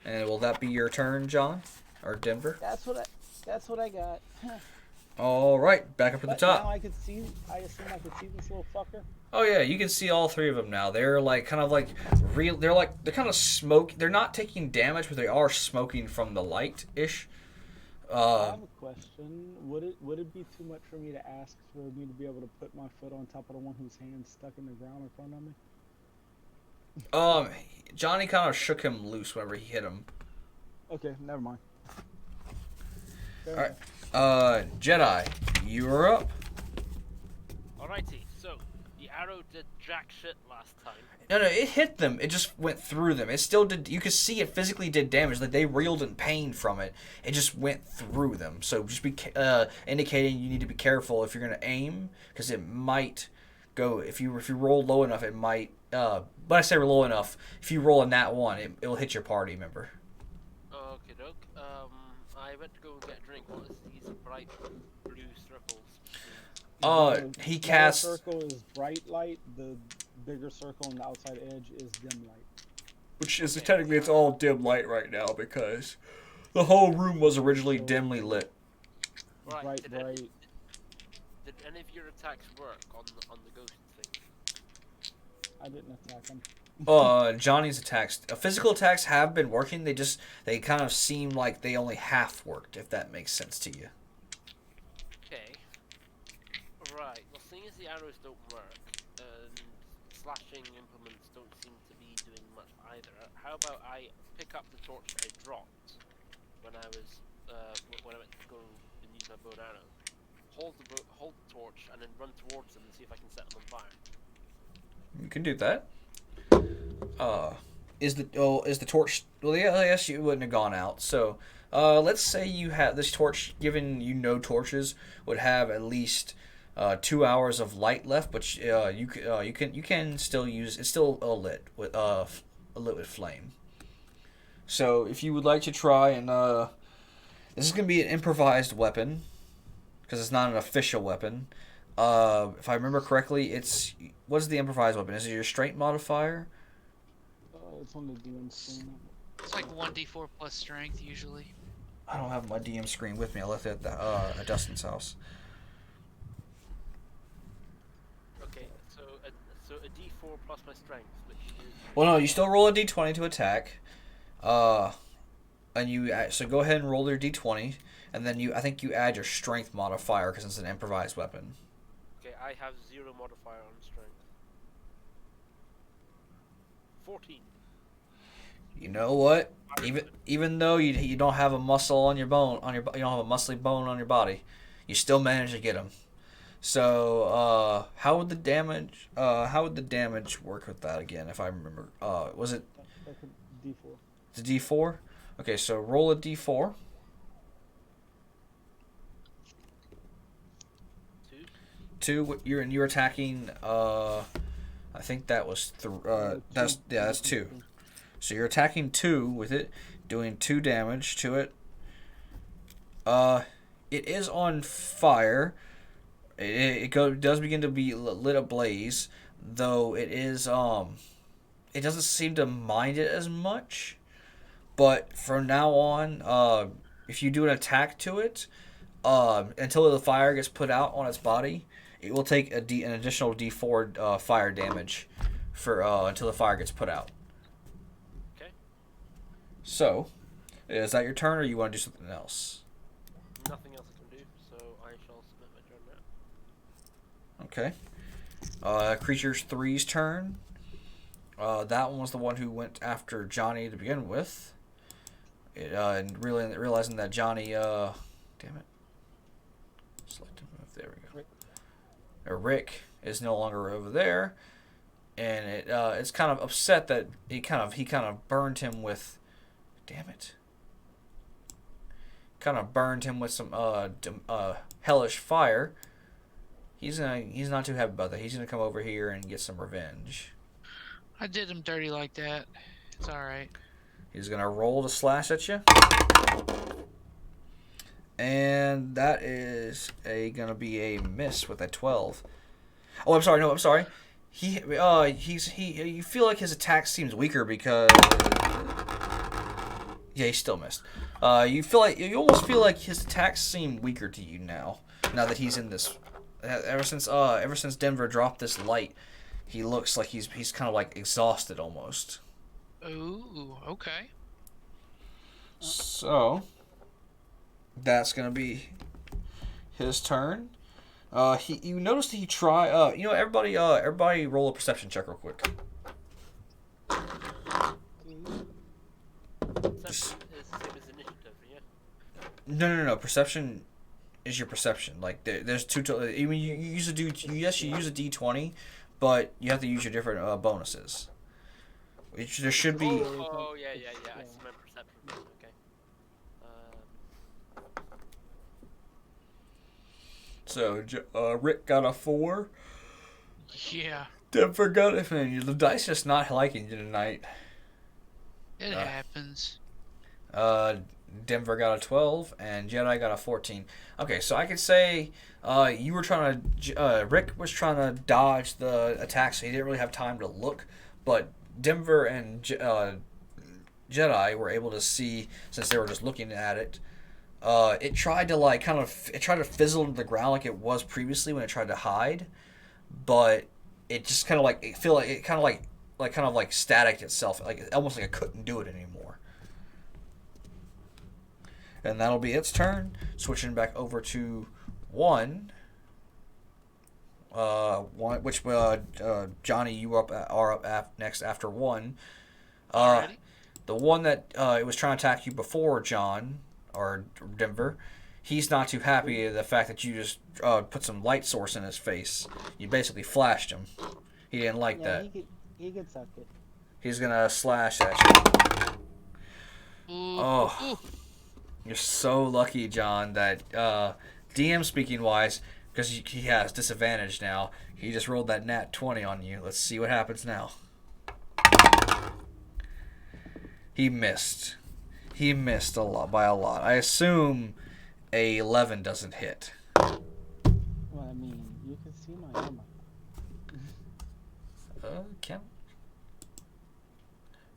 And will that be your turn, John? Or Denver? That's what I got. All right, back up at the top. Now I assume I could see this little fucker. Oh yeah, you can see all 3 of them now. They're like kind of like real. They're kind of smoke. They're not taking damage, but they are smoking from the light ish. I have a question. Would it be too much for me to ask for me to be able to put my foot on top of the one whose hand's stuck in the ground in front of me? Johnny kind of shook him loose whenever he hit him. Okay, never mind. All right, Jedi, you're up. Alrighty, so the arrow did jack shit last time. No, it hit them. It just went through them. It still did. You could see it physically did damage. Like they reeled in pain from it. It just went through them. So just be indicating you need to be careful if you're gonna aim, because it might go. If you roll low enough, it might. But I say low enough. If you roll a nat 1, it'll hit your party member. Okay, doke. I went to go get a drink. What is these bright blue circles? He The casts. circle is bright light. The bigger circle on the outside edge is dim light. Which is technically it's all dim light right now because The whole room was originally dimly lit. Right. Did any of your attacks work on the ghost thing? I didn't attack him. Johnny's attacks, physical attacks have been working. They kind of seem like they only half worked, if that makes sense to you. Okay. Right. Well, seeing as the arrows don't work, and slashing implements don't seem to be doing much either, how about I pick up the torch I dropped when I was when I went to go and use my bow and arrow, hold the torch, and then run towards them and see if I can set them on fire. You can do that. Is the torch? Well, yeah, I guess you wouldn't have gone out. So, let's say you have this torch. Given you no torches would have at least 2 hours of light left, but you can still use. It's still lit with flame. So, if you would like to try and this is gonna be an improvised weapon because it's not an official weapon. If I remember correctly, what is the improvised weapon? Is it your strength modifier? It's on the DM screen. It's like 1d4 plus strength usually. I don't have my DM screen with me. I left it at Dustin's house. Okay, so a D4 plus my strength, which is. Well, no, you still roll a D20 to attack. And so go ahead and roll your D20, and then I think you add your strength modifier because it's an improvised weapon. Okay, I have 0 modifier on strength. 14. You know what? Even though you don't have a muscle on your bone you don't have a muscly bone on your body, you still manage to get him. So how would the damage work with that again? If I remember, was it D4? the D4? Okay, so roll a D4. 2. You're attacking. I think that was that's 2. So you're attacking 2 with it, doing 2 damage to it. It is on fire. It does begin to be lit ablaze, though it is it doesn't seem to mind it as much. But from now on, if you do an attack to it, until the fire gets put out on its body, it will take an additional D4 fire damage for until the fire gets put out. So, is that your turn, or you want to do something else? Nothing else I can do, so I shall submit my turn now. Okay. Creatures 3's turn. That one was the one who went after Johnny to begin with. And realizing that Johnny, damn it. Select him. There we go. Rick is no longer over there, and it's kind of upset that he kind of burned him with. Damn it. Kind of burned him with some hellish fire. He's not too happy about that. He's gonna come over here and get some revenge. I did him dirty like that. It's alright. He's gonna roll to slash at you. And that is gonna be a miss with a 12. Oh, I'm sorry. No, I'm sorry. You feel like his attack seems weaker because. Yeah, he still missed. You almost feel like his attacks seem weaker to you now that he's in this. Ever since Denver dropped this light, he looks like he's kind of like exhausted almost. Ooh, okay. So that's gonna be his turn. You noticed he try. Everybody roll a perception check real quick. Perception is the same as initiative, yeah? No. Perception is your perception. Like there's two. You use a you use a D20, but you have to use your different bonuses. Which there should be. Oh yeah. I see my perception. Okay. So Rick got a 4. Yeah. Denver got it. Man, the dice just not liking you tonight. It happens. Denver got a 12 and Jedi got a 14. Okay, so I could say you were trying to Rick was trying to dodge the attack, so he didn't really have time to look. But Denver and Jedi were able to see, since they were just looking at it, it tried to it tried to fizzle into the ground like it was previously when it tried to hide, but it just kind of like it feel like it kind of like staticked itself, like almost like it couldn't do it anymore. And that'll be its turn. Switching back over to one. Which Johnny, you are up next after one. The one that it was trying to attack you before, John or Denver, he's not too happy with the fact that you just put some light source in his face. You basically flashed him. He didn't like that. He could suck it. He's gonna slash at you. Ooh. You're so lucky, John, that DM speaking wise, because he has disadvantage now, he just rolled that nat 20 on you. Let's see what happens now. He missed. He missed by a lot. I assume a 11 doesn't hit. Well, I mean, you can see my armor. Count.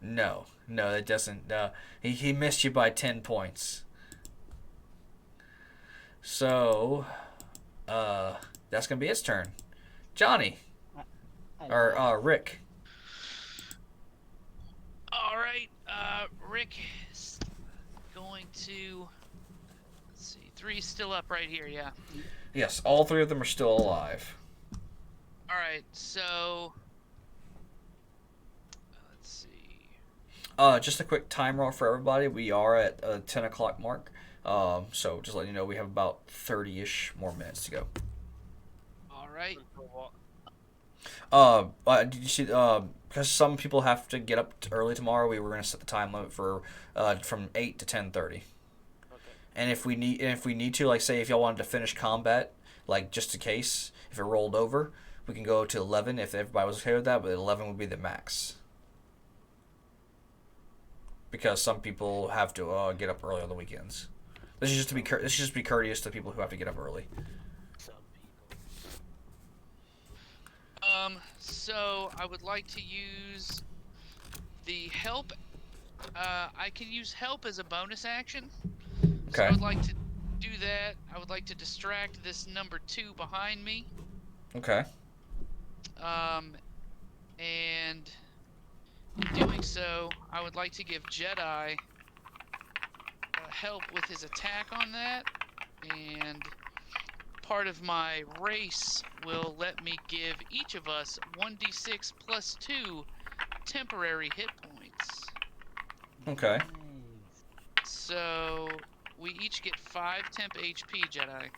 No, it doesn't. He missed you by 10 points. So, that's gonna be its turn. Johnny, or Rick. All right, Rick is going to. Let's see, 3's still up right here. Yeah. Yes, all 3 of them are still alive. All right, so. Let's see. Just a quick timer for everybody. We are at a 10 o'clock mark. So just letting you know, we have about 30-ish more minutes to go. All right. Did you see? Because some people have to get up early tomorrow. We were going to set the time limit for from 8 to 10:30. Okay. And if we need to, like, say, if y'all wanted to finish combat, like, just in case, if it rolled over, we can go to 11 if everybody was okay with that. But 11 would be the max. Because some people have to get up early on the weekends. This is just to be courteous to people who have to get up early. Some people. So I would like to use the help. I can use help as a bonus action. Okay. So I would like to do that. I would like to distract this number 2 behind me. Okay. And in doing so, I would like to give Jedi help with his attack on that, and part of my race will let me give each of us 1d6 plus 2 temporary hit points. Okay. So we each get 5 temp HP, Jedi.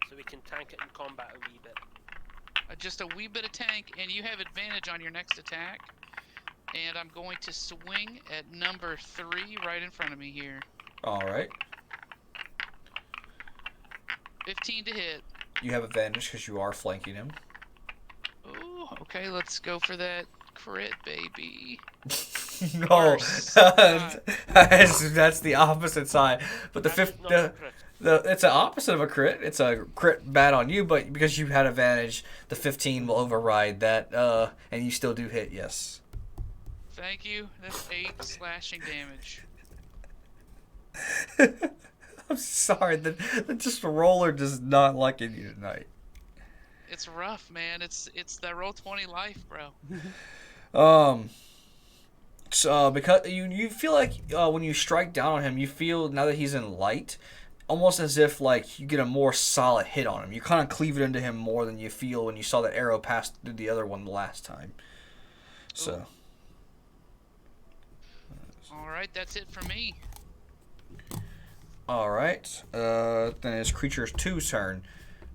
So we can tank it in combat a wee bit. Just a wee bit of tank, and you have advantage on your next attack. And I'm going to swing at number 3 right in front of me here. All right. 15 to hit. You have advantage because you are flanking him. Oh, okay, let's go for that crit, baby. No, that's the opposite side. But the That's fifth, not a crit. it's the opposite of a crit. It's a crit bad on you, but because you had advantage, the 15 will override that, and you still do hit. Yes. Thank you. That's 8 slashing damage. I'm sorry, the just roller does not like you tonight. It's rough, man. It's that roll 20 life, bro. So because you feel like when you strike down on him, you feel now that he's in light, almost as if like you get a more solid hit on him. You kind of cleave it into him more than you feel when you saw that arrow pass through the other one the last time. So. All right, that's it for me. All right. Then it's creature's 2's turn.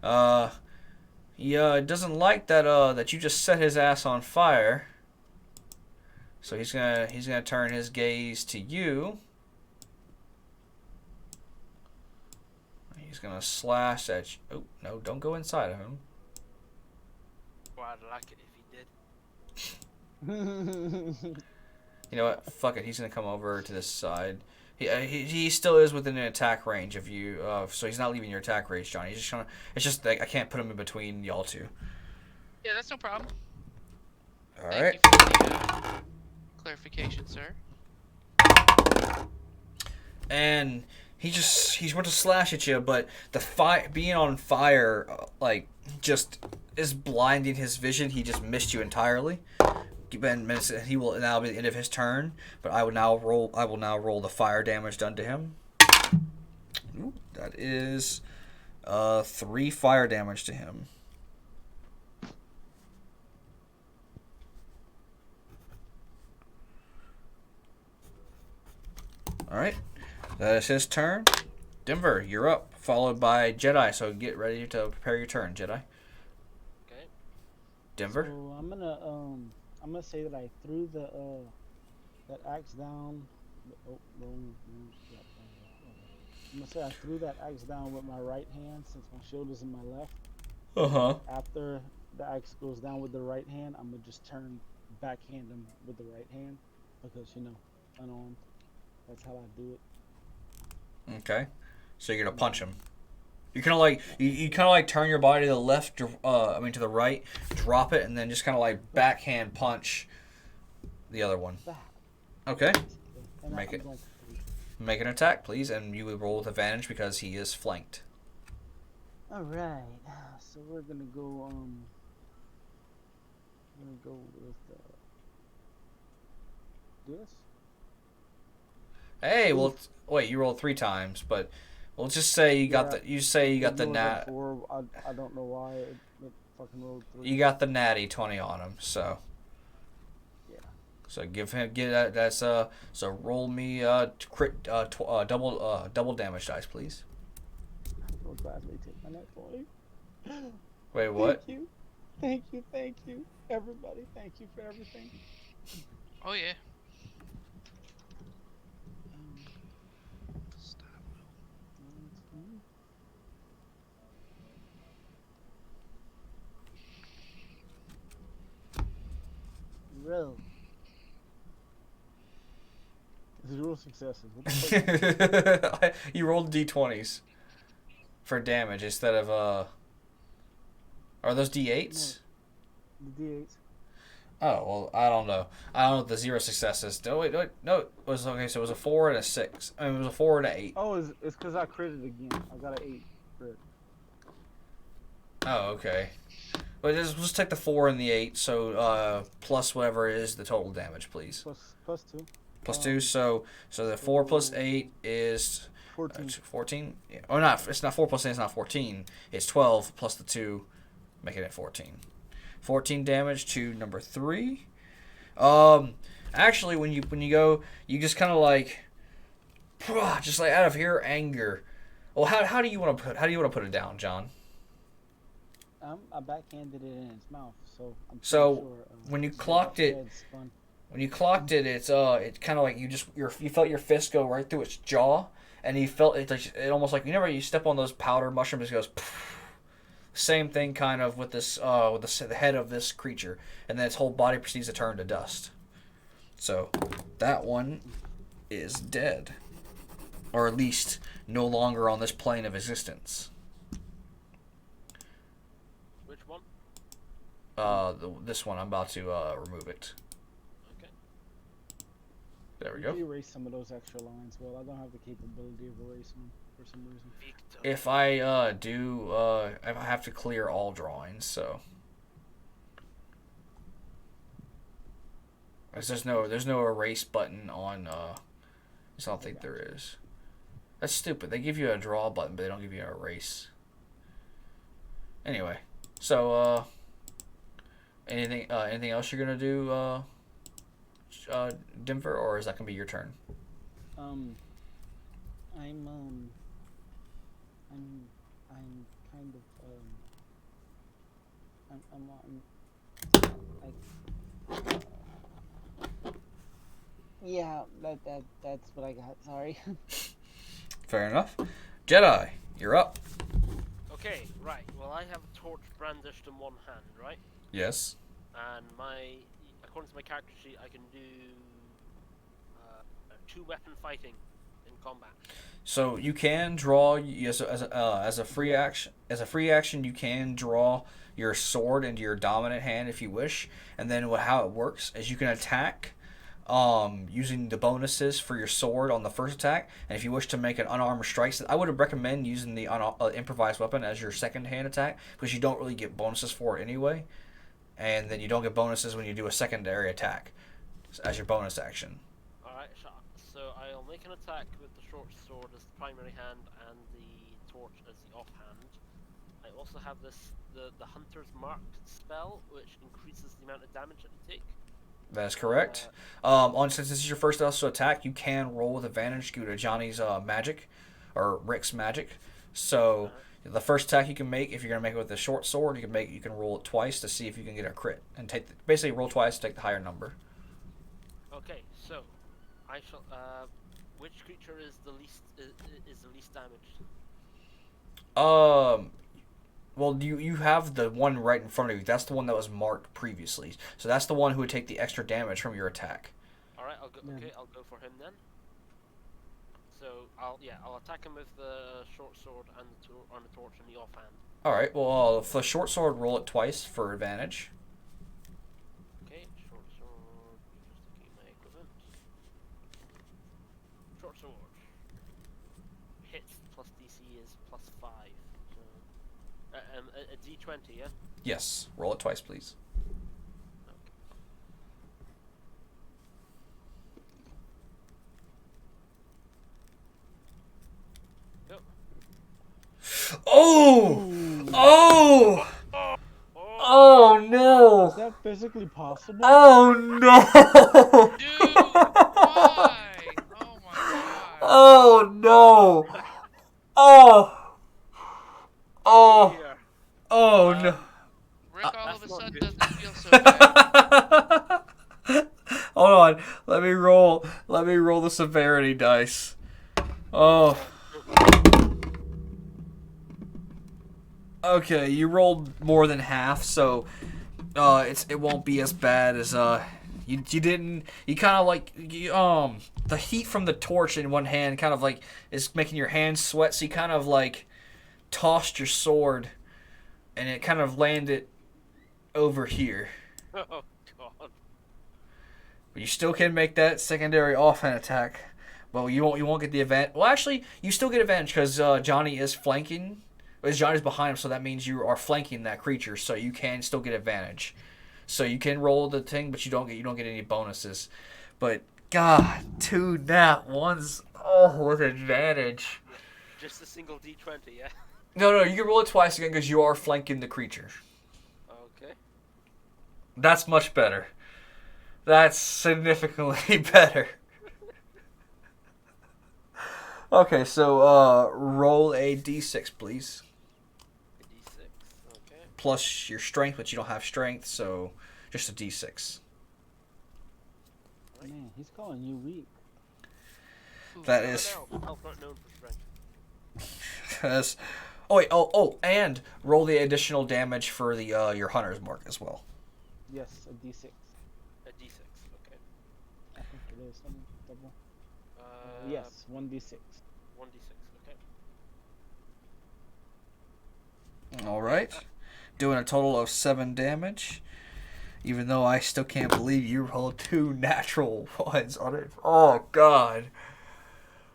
Yeah, it doesn't like that that you just set his ass on fire. So he's gonna turn his gaze to you. He's gonna slash at you. Oh no! Don't go inside of him. Well, I'd like it if he did. You know what? Fuck it. He's gonna come over to this side. He still is within an attack range of you. So he's not leaving your attack range, Johnny. He's just gonna. It's just like I can't put him in between y'all two. Yeah, that's no problem. All right. Thank you for the clarification, sir. and he's went to slash at you, but the being on fire like just is blinding his vision. He just missed you entirely. He will now be the end of his turn, but I will now roll the fire damage done to him. Ooh, that is 3 fire damage to him. Alright. That is his turn. Denver, you're up. Followed by Jedi, so get ready to prepare your turn, Jedi. Okay. Denver? So I'm gonna say that I threw that axe down. Oh, wrong. Yeah, I'm gonna say I threw that axe down with my right hand since my shield is in my left. Uh-huh. After the axe goes down with the right hand, I'm gonna just backhand him with the right hand because unarmed. That's how I do it. Okay. So you're gonna punch him. You kind of like you kind of like turn your body to the left, to the right, drop it, and then just kind of like backhand punch the other one. Okay. And Make it. going Make an attack, please, and you will roll with advantage because he is flanked. All right. So we're gonna go. With this. Hey, well, wait, you rolled 3 times, but we'll just say you got Yeah. the nat. I don't know why it fucking rolled 3. You got the natty 20 on him, so. Yeah. So so roll me double damage dice, please. I will gladly take my net 20. Wait, what? Thank you, everybody. Thank you for everything. Oh yeah. Roll. 0 successes. What the fuck? You rolled d20s for damage instead of Are those d8s? The D8s. Oh well, I don't know. I don't know what the 0 successes. No, wait, no. It was okay. So it was a 4 and a 6. I mean, it was a 4 and an 8. Oh, it's because I critted again. I got an 8 crit. Oh, okay. But just take the 4 and the 8. So plus whatever is the total damage, please. Plus 2. Plus 2. So the 4 plus 8 is 14. 14. Yeah. Oh, not. It's not 4 plus 8. It's not 14. It's 12 plus the 2, making it 14. 14 damage to number 3. Actually, when you go, you just kind of like, just like out of your anger. Well, how do you want to put it down, John? I backhanded it in its mouth, so I'm pretty So sure, when you clocked it, it's it kind of like you felt your fist go right through its jaw, and you felt it almost like you step on those powder mushrooms, it goes. Same thing kind of with this with the head of this creature, and then its whole body proceeds to turn to dust. So that one is dead, or at least no longer on this plane of existence. Which one? This one I'm about to remove it. Okay. There we You go. can erase some of those extra lines. Well, I don't have the capability of erasing them for some reason. If I do, I have to clear all drawings, so. There's no erase button on, I don't think there is. That's stupid. They give you a draw button, but they don't give you an erase. Anyway, so, anything else you're gonna do, Denver, or is that gonna be your turn? I'm kind of yeah, that's what I got. Sorry. Fair enough. Jedi, you're up. Okay, right. Well, I have a torch brandished in one hand, right? Yes. And according to my character sheet, I can do 2-weapon fighting in combat. So you can draw as a free action. As a free action, you can draw your sword into your dominant hand if you wish. And then how it works is you can attack using the bonuses for your sword on the first attack. And if you wish to make an unarmed strike, I would recommend using the improvised weapon as your second hand attack, because you don't really get bonuses for it anyway. And then you don't get bonuses when you do a secondary attack as your bonus action. Alright, so I'll make an attack with the short sword as the primary hand and the torch as the offhand. I also have the Hunter's Mark spell, which increases the amount of damage that you take. That is correct. Since this is your first also attack, you can roll with advantage due to Johnny's magic, or Rick's magic. So the first attack you can make, if you're gonna make it with the short sword, you can roll it twice to see if you can get a crit, and basically roll twice to take the higher number. Okay, so I shall. Which creature is the least damaged? Well, you have the one right in front of you. That's the one that was marked previously. So that's the one who would take the extra damage from your attack. All right, I'll go. Yeah. Okay, I'll go for him then. So I'll attack him with the short sword and the torch in the offhand. All right. Well, for the short sword, roll it twice for advantage. Okay, short sword. Just to keep my equipment. Short sword. Hits plus DC is +5. So, a D20, yeah. Yes. Roll it twice, please. Oh! Oh! Oh no! Is that physically possible? Oh no! Dude, why? Oh my god. Oh no! Oh! Oh! Here. Oh no! Rick all of a That's not sudden good. doesn't feel so bad. Hold on. Let me roll the severity dice. Oh. Okay, you rolled more than half, so it won't be as bad as you kind of like the heat from the torch in one hand kind of like is making your hands sweat, so you kind of like tossed your sword and it kind of landed over here. Oh god. But you still can make that secondary offhand attack. Well, you won't get the advantage. Well, actually, you still get advantage because Johnny is flanking. Because Johnny's behind him, so that means you are flanking that creature, so you can still get advantage. So you can roll the thing, but you don't get any bonuses. But God, 2 nat 1s, with advantage. Just a single D20, yeah. No, you can roll it twice again because you are flanking the creature. Okay. That's much better. That's significantly better. Okay, so roll a d6, please. A D6. Okay. Plus your strength, but you don't have strength, so just a d6. Man, he's calling you weak. That is. Health not known for strength. That's, and roll the additional damage for the your hunter's mark as well. Yes, a D6. A D6. Okay. I think it is. Let me double. Uh, Yes, 1d6. 1d6. Okay. All right, doing a total of 7 damage. Even though I still can't believe you rolled 2 natural ones on it. Oh God.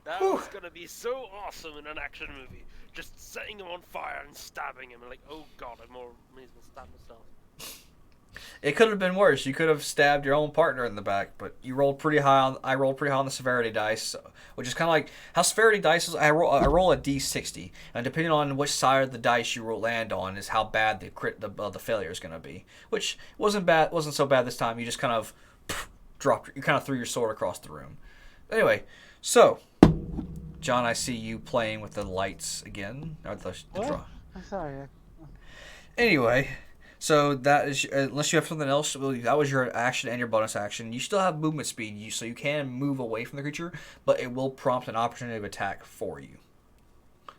That Whew. was gonna be so awesome in an action movie. Just setting him on fire and stabbing him. And like, oh god, I may as well stab myself. It could have been worse. You could have stabbed your own partner in the back, but you rolled pretty high I rolled pretty high on the severity dice, which is kind of like how severity dice is. I roll a d60, and depending on which side of the dice you land on is how bad the failure is going to be. Which wasn't so bad this time. You just kind of you kind of threw your sword across the room. Anyway, so John, I see you playing with the lights again. Or the draw. I'm sorry. Anyway. So that is, unless you have something else, that was your action and your bonus action. You still have movement speed, so you can move away from the creature, but it will prompt an opportunity of attack for you.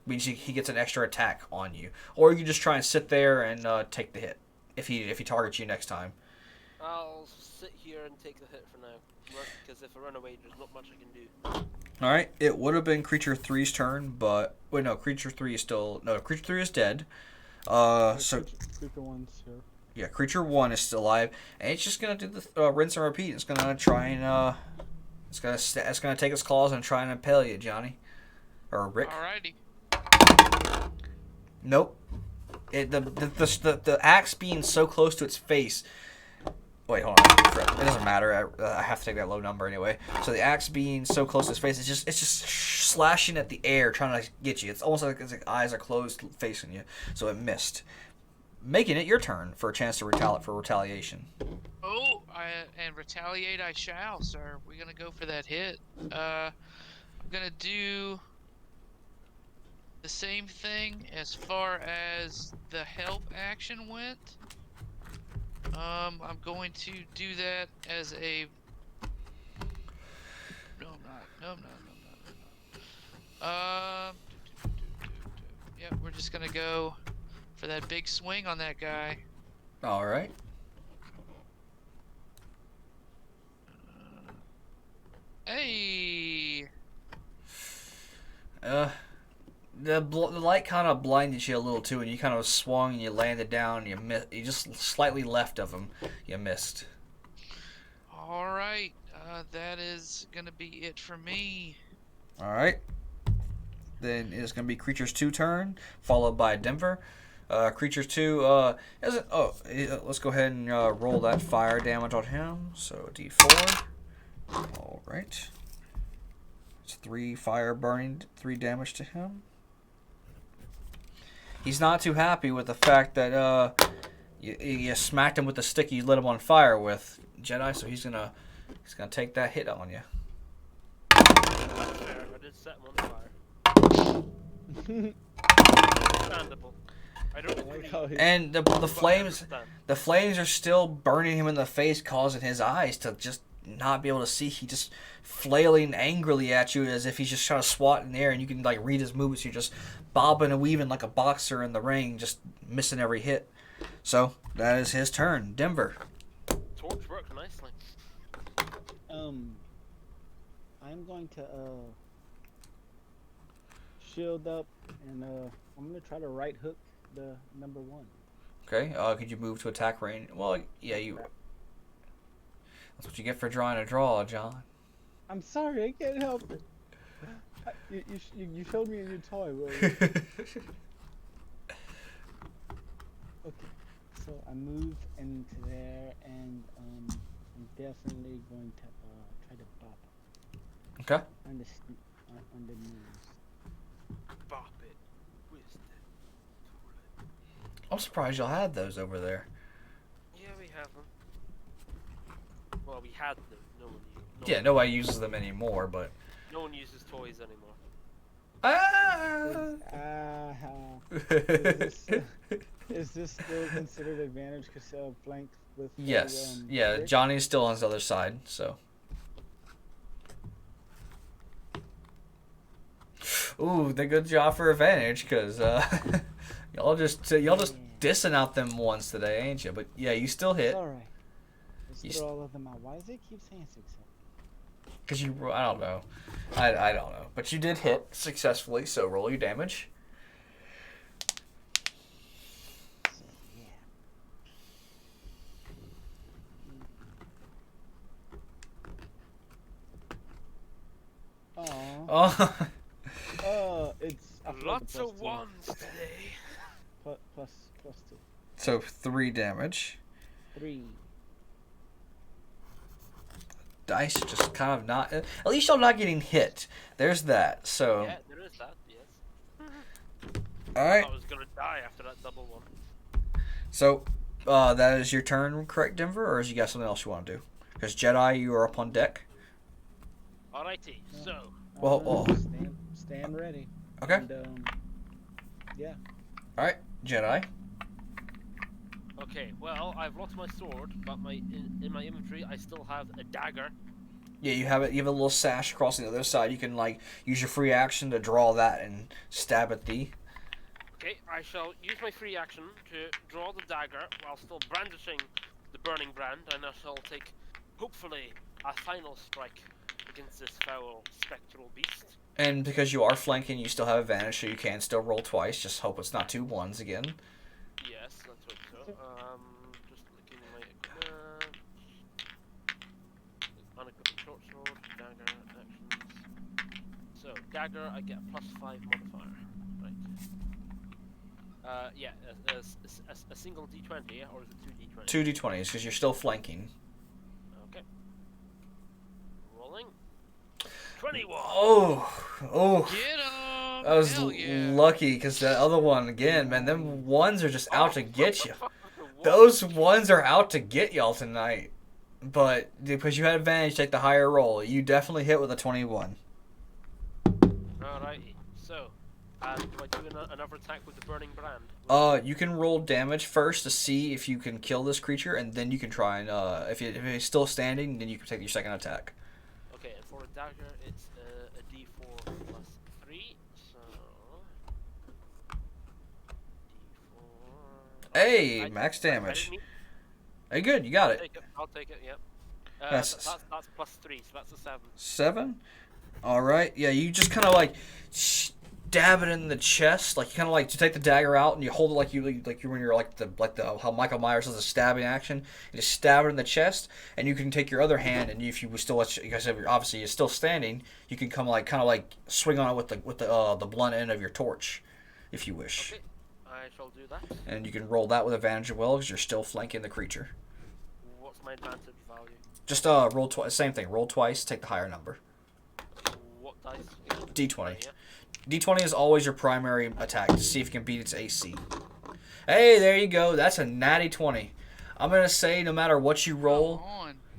Means he gets an extra attack on you, or you can just try and sit there and take the hit if he targets you next time. I'll sit here and take the hit for now, because if I run away, there's not much I can do. All right, it would have been creature 3's turn, but creature 3 is dead. So Creature 1's here. Yeah, creature 1 is still alive, and it's just gonna do the rinse and repeat. It's gonna try and it's gonna take its claws and try and impale you, Johnny, or Rick. Alrighty. Nope. The axe being so close to its face. Wait, hold on. It doesn't matter. I have to take that low number anyway. So the axe being so close to its face, it's just slashing at the air, trying to get you. It's almost like its eyes are closed, facing you. So it missed, making it your turn for a chance to retaliation. Oh, and retaliate I shall, sir. We're gonna go for that hit. I'm gonna do the same thing as far as the help action went. I'm going to do that as a. No, I'm not. No, I'm not. Yeah, we're just gonna go for that big swing on that guy. All right. Hey. The light kind of blinded you a little too, and you kind of swung and you landed down. And you just slightly left of him. You missed. All right. That is gonna be it for me. All right. Then it's gonna be Creatures 2 turn, followed by Denver. Creatures 2 isn't. Oh, let's go ahead and roll that fire damage on him. So D4. All right. It's 3 fire burning, 3 damage to him. He's not too happy with the fact that you smacked him with the stick you lit him on fire with, Jedi. So he's gonna take that hit on you. Fair, I did set him on fire. Understandable. I don't agree. And the flames are still burning him in the face, causing his eyes to just not be able to see. He just flailing angrily at you as if he's just trying to swat in the air, and you can like read his movements. You're just bobbing and weaving like a boxer in the ring, just missing every hit. So that is his turn. Denver. Torch worked nicely. I'm going to shield up, and I'm gonna try to right hook the number 1. Okay. Could you move to attack range? Well, yeah, you. That's what you get for drawing a draw, John. I'm sorry, I can't help it. You showed me a new toy. Okay, so I move into there, and I'm definitely going to try to bop Okay. on the nose. Bop it. With the I'm surprised y'all had those over there. Yeah, we have them. Well, we had them. Yeah, nobody uses them anymore, but. No one uses toys anymore. Is this still considered advantage because flanked with? Yes. Yeah, Rick? Johnny's still on his other side, so. Ooh, the good job for advantage, because y'all just dissing out them ones today, ain't you? But yeah, you still hit. All right. Let's throw all of them out. Why does it keep saying success? Because I don't know. I don't know. But you did hit successfully, so roll your damage. So, yeah. Oh. It's Lots of ones today. Plus 2. So 3 damage. 3. Dice just kind of not. At least y'all not getting hit. There's that. So. Yeah, there is that. Yes. All right. I was gonna die after that double one. So, that is your turn, correct, Denver, or is you got something else you want to do? Because Jedi, you are up on deck. Alrighty, so. Well, Stand ready. Okay. And, yeah. All right, Jedi. Okay, well, I've lost my sword, but in my inventory I still have a dagger. Yeah, you have it. You have a little sash across the other side. You can like use your free action to draw that and stab at thee. Okay, I shall use my free action to draw the dagger while still brandishing the burning brand, and I shall take, hopefully, a final strike against this foul spectral beast. And because you are flanking, you still have advantage, so you can still roll twice. Just hope it's not 2 1s again. Yes, let's hope so. dagger, I get a +5 modifier. Right. Yeah, a single d20, yeah? Or is it 2 d20? 2d20s, because you're still flanking. Okay. Rolling. 21! Oh. Get him! I was Hell yeah. lucky, because that other one, again, man, them ones are just out to get you. Those ones are out to get y'all tonight. But because you had advantage, take the higher roll. You definitely hit with a 21. Alrighty. So, do I do another attack with the burning brand? You can roll damage first to see if you can kill this creature, and then you can try and if he's still standing, then you can take your second attack. Okay, and for a dagger, it's a d4 plus 3. So, d4. Hey, max damage. Hey, good, you got it. I'll take it. Yep. That's plus 3, so that's a 7. 7. All right. Yeah, you just kind of like stab it in the chest, like you kind of like to take the dagger out and you hold it like you when you're like the how Michael Myers does a stabbing action. You just stab it in the chest, and you can take your other hand, and if you still like I said, obviously you're still standing, you can kind of like swing on it with the blunt end of your torch, if you wish. Okay, I shall do that. And you can roll that with advantage as well because you're still flanking the creature. What's my advantage value? Just roll twice. Same thing. Roll twice. Take the higher number. What dice? D20. Yeah. D20 is always your primary attack to see if you can beat its AC. Hey, there you go. That's a natty 20. I'm going to say no matter what you roll,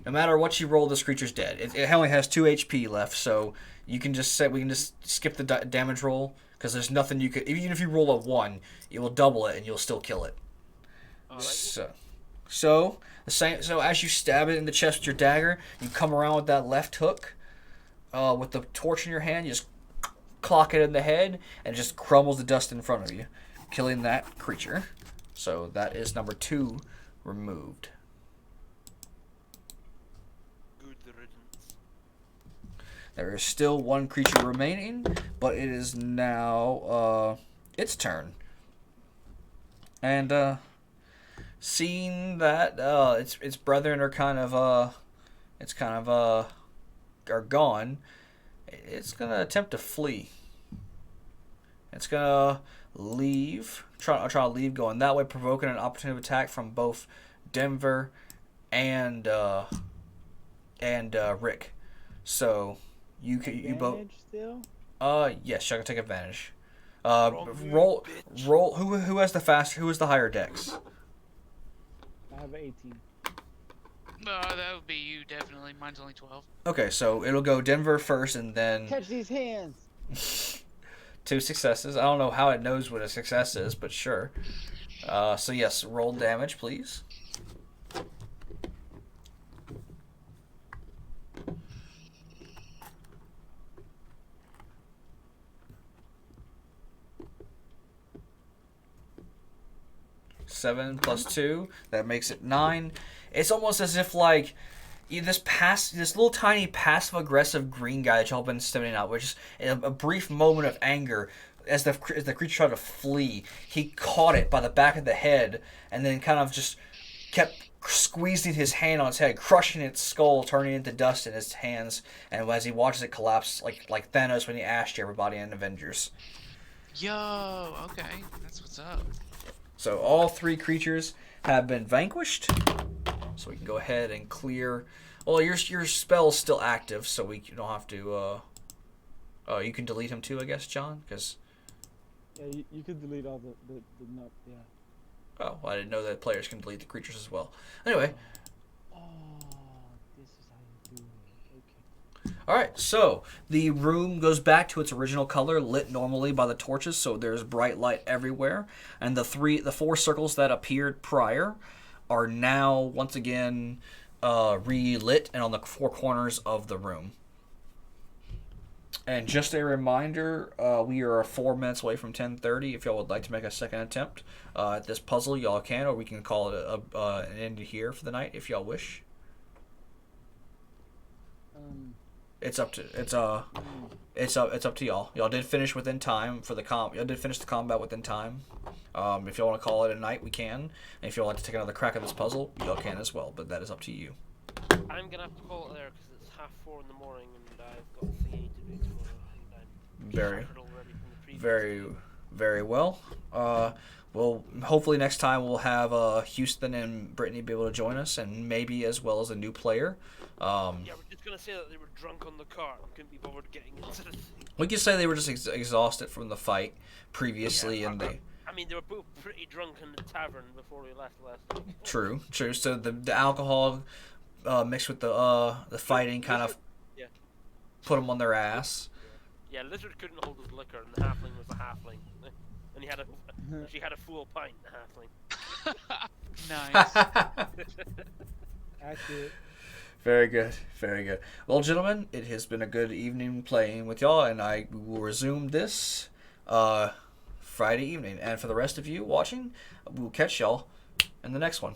this creature's dead. It only has 2 HP left, so you can just say we can just skip the damage roll because there's nothing you could. Even if you roll a 1, it will double it and you'll still kill it. Right. So as you stab it in the chest with your dagger, you come around with that left hook with the torch in your hand. You just clock it in the head, and it just crumbles the dust in front of you, killing that creature. So that is number 2 removed. Good riddance. There is still 1 creature remaining, but it is now its turn. And seeing that its brethren are are gone, it's gonna attempt to flee. It's gonna leave, try to leave, going that way, provoking an opportunity attack from both Denver and Rick. So you both. Still? Yes, you're gonna take advantage. Roll. Who has the higher dex? I have 18. That would be you, definitely. Mine's only 12. Okay, so it'll go Denver first, and then Catch these hands. 2 successes. I don't know how it knows what a success is, but sure. So yes, roll damage, please. Seven plus 2, that makes it 9. It's almost as if like this little tiny passive aggressive green guy that y'all been stemming out, which is a brief moment of anger as the creature tried to flee. He caught it by the back of the head and then kind of just kept squeezing his hand on its head, crushing its skull, turning it into dust in his hands. And as he watches it collapse, like Thanos when he ashed everybody in Avengers. Yo, okay, that's what's up. So all 3 creatures have been vanquished. So we can go ahead and clear. Well, your spell's still active, so you don't have to. You can delete him too, I guess, John, because. Yeah, you could delete all the nut. Yeah. Oh, well, I didn't know that players can delete the creatures as well. Anyway. Oh, this is how you do it. Okay. All right, so the room goes back to its original color, lit normally by the torches, so there's bright light everywhere, and the 4 circles that appeared prior are now once again relit and on the 4 corners of the room. And just a reminder, we are 4 minutes away from 10:30. If y'all would like to make a second attempt at this puzzle, y'all can, or we can call it an end here for the night if y'all wish. It's up to y'all. Y'all did finish within time for the Y'all did finish the combat within time. If y'all want to call it a night, we can. And if y'all like to take another crack at this puzzle, y'all can as well. But that is up to you. I'm gonna have to call it there because it's 4:30 in the morning and I've got a thing I need to do tomorrow. Very, shattered already from the previous very, game. very well. Well, hopefully next time we'll have Houston and Brittany be able to join us, and maybe as well as a new player. Yeah, we're just gonna say that they were drunk on the car and couldn't be bothered getting into the thing. We could say they were just exhausted from the fight previously, Yeah, and they. I mean, they were both pretty drunk in the tavern before we left last week. True. So the alcohol mixed with the fighting kind of Yeah. put them on their ass. Yeah, Lizard couldn't hold his liquor, and the halfling was a halfling, and she had a full pint. The halfling. Nice. Accurate. Very good, very good. Well, gentlemen, it has been a good evening playing with y'all, and I will resume this Friday evening. And for the rest of you watching, we'll catch y'all in the next one.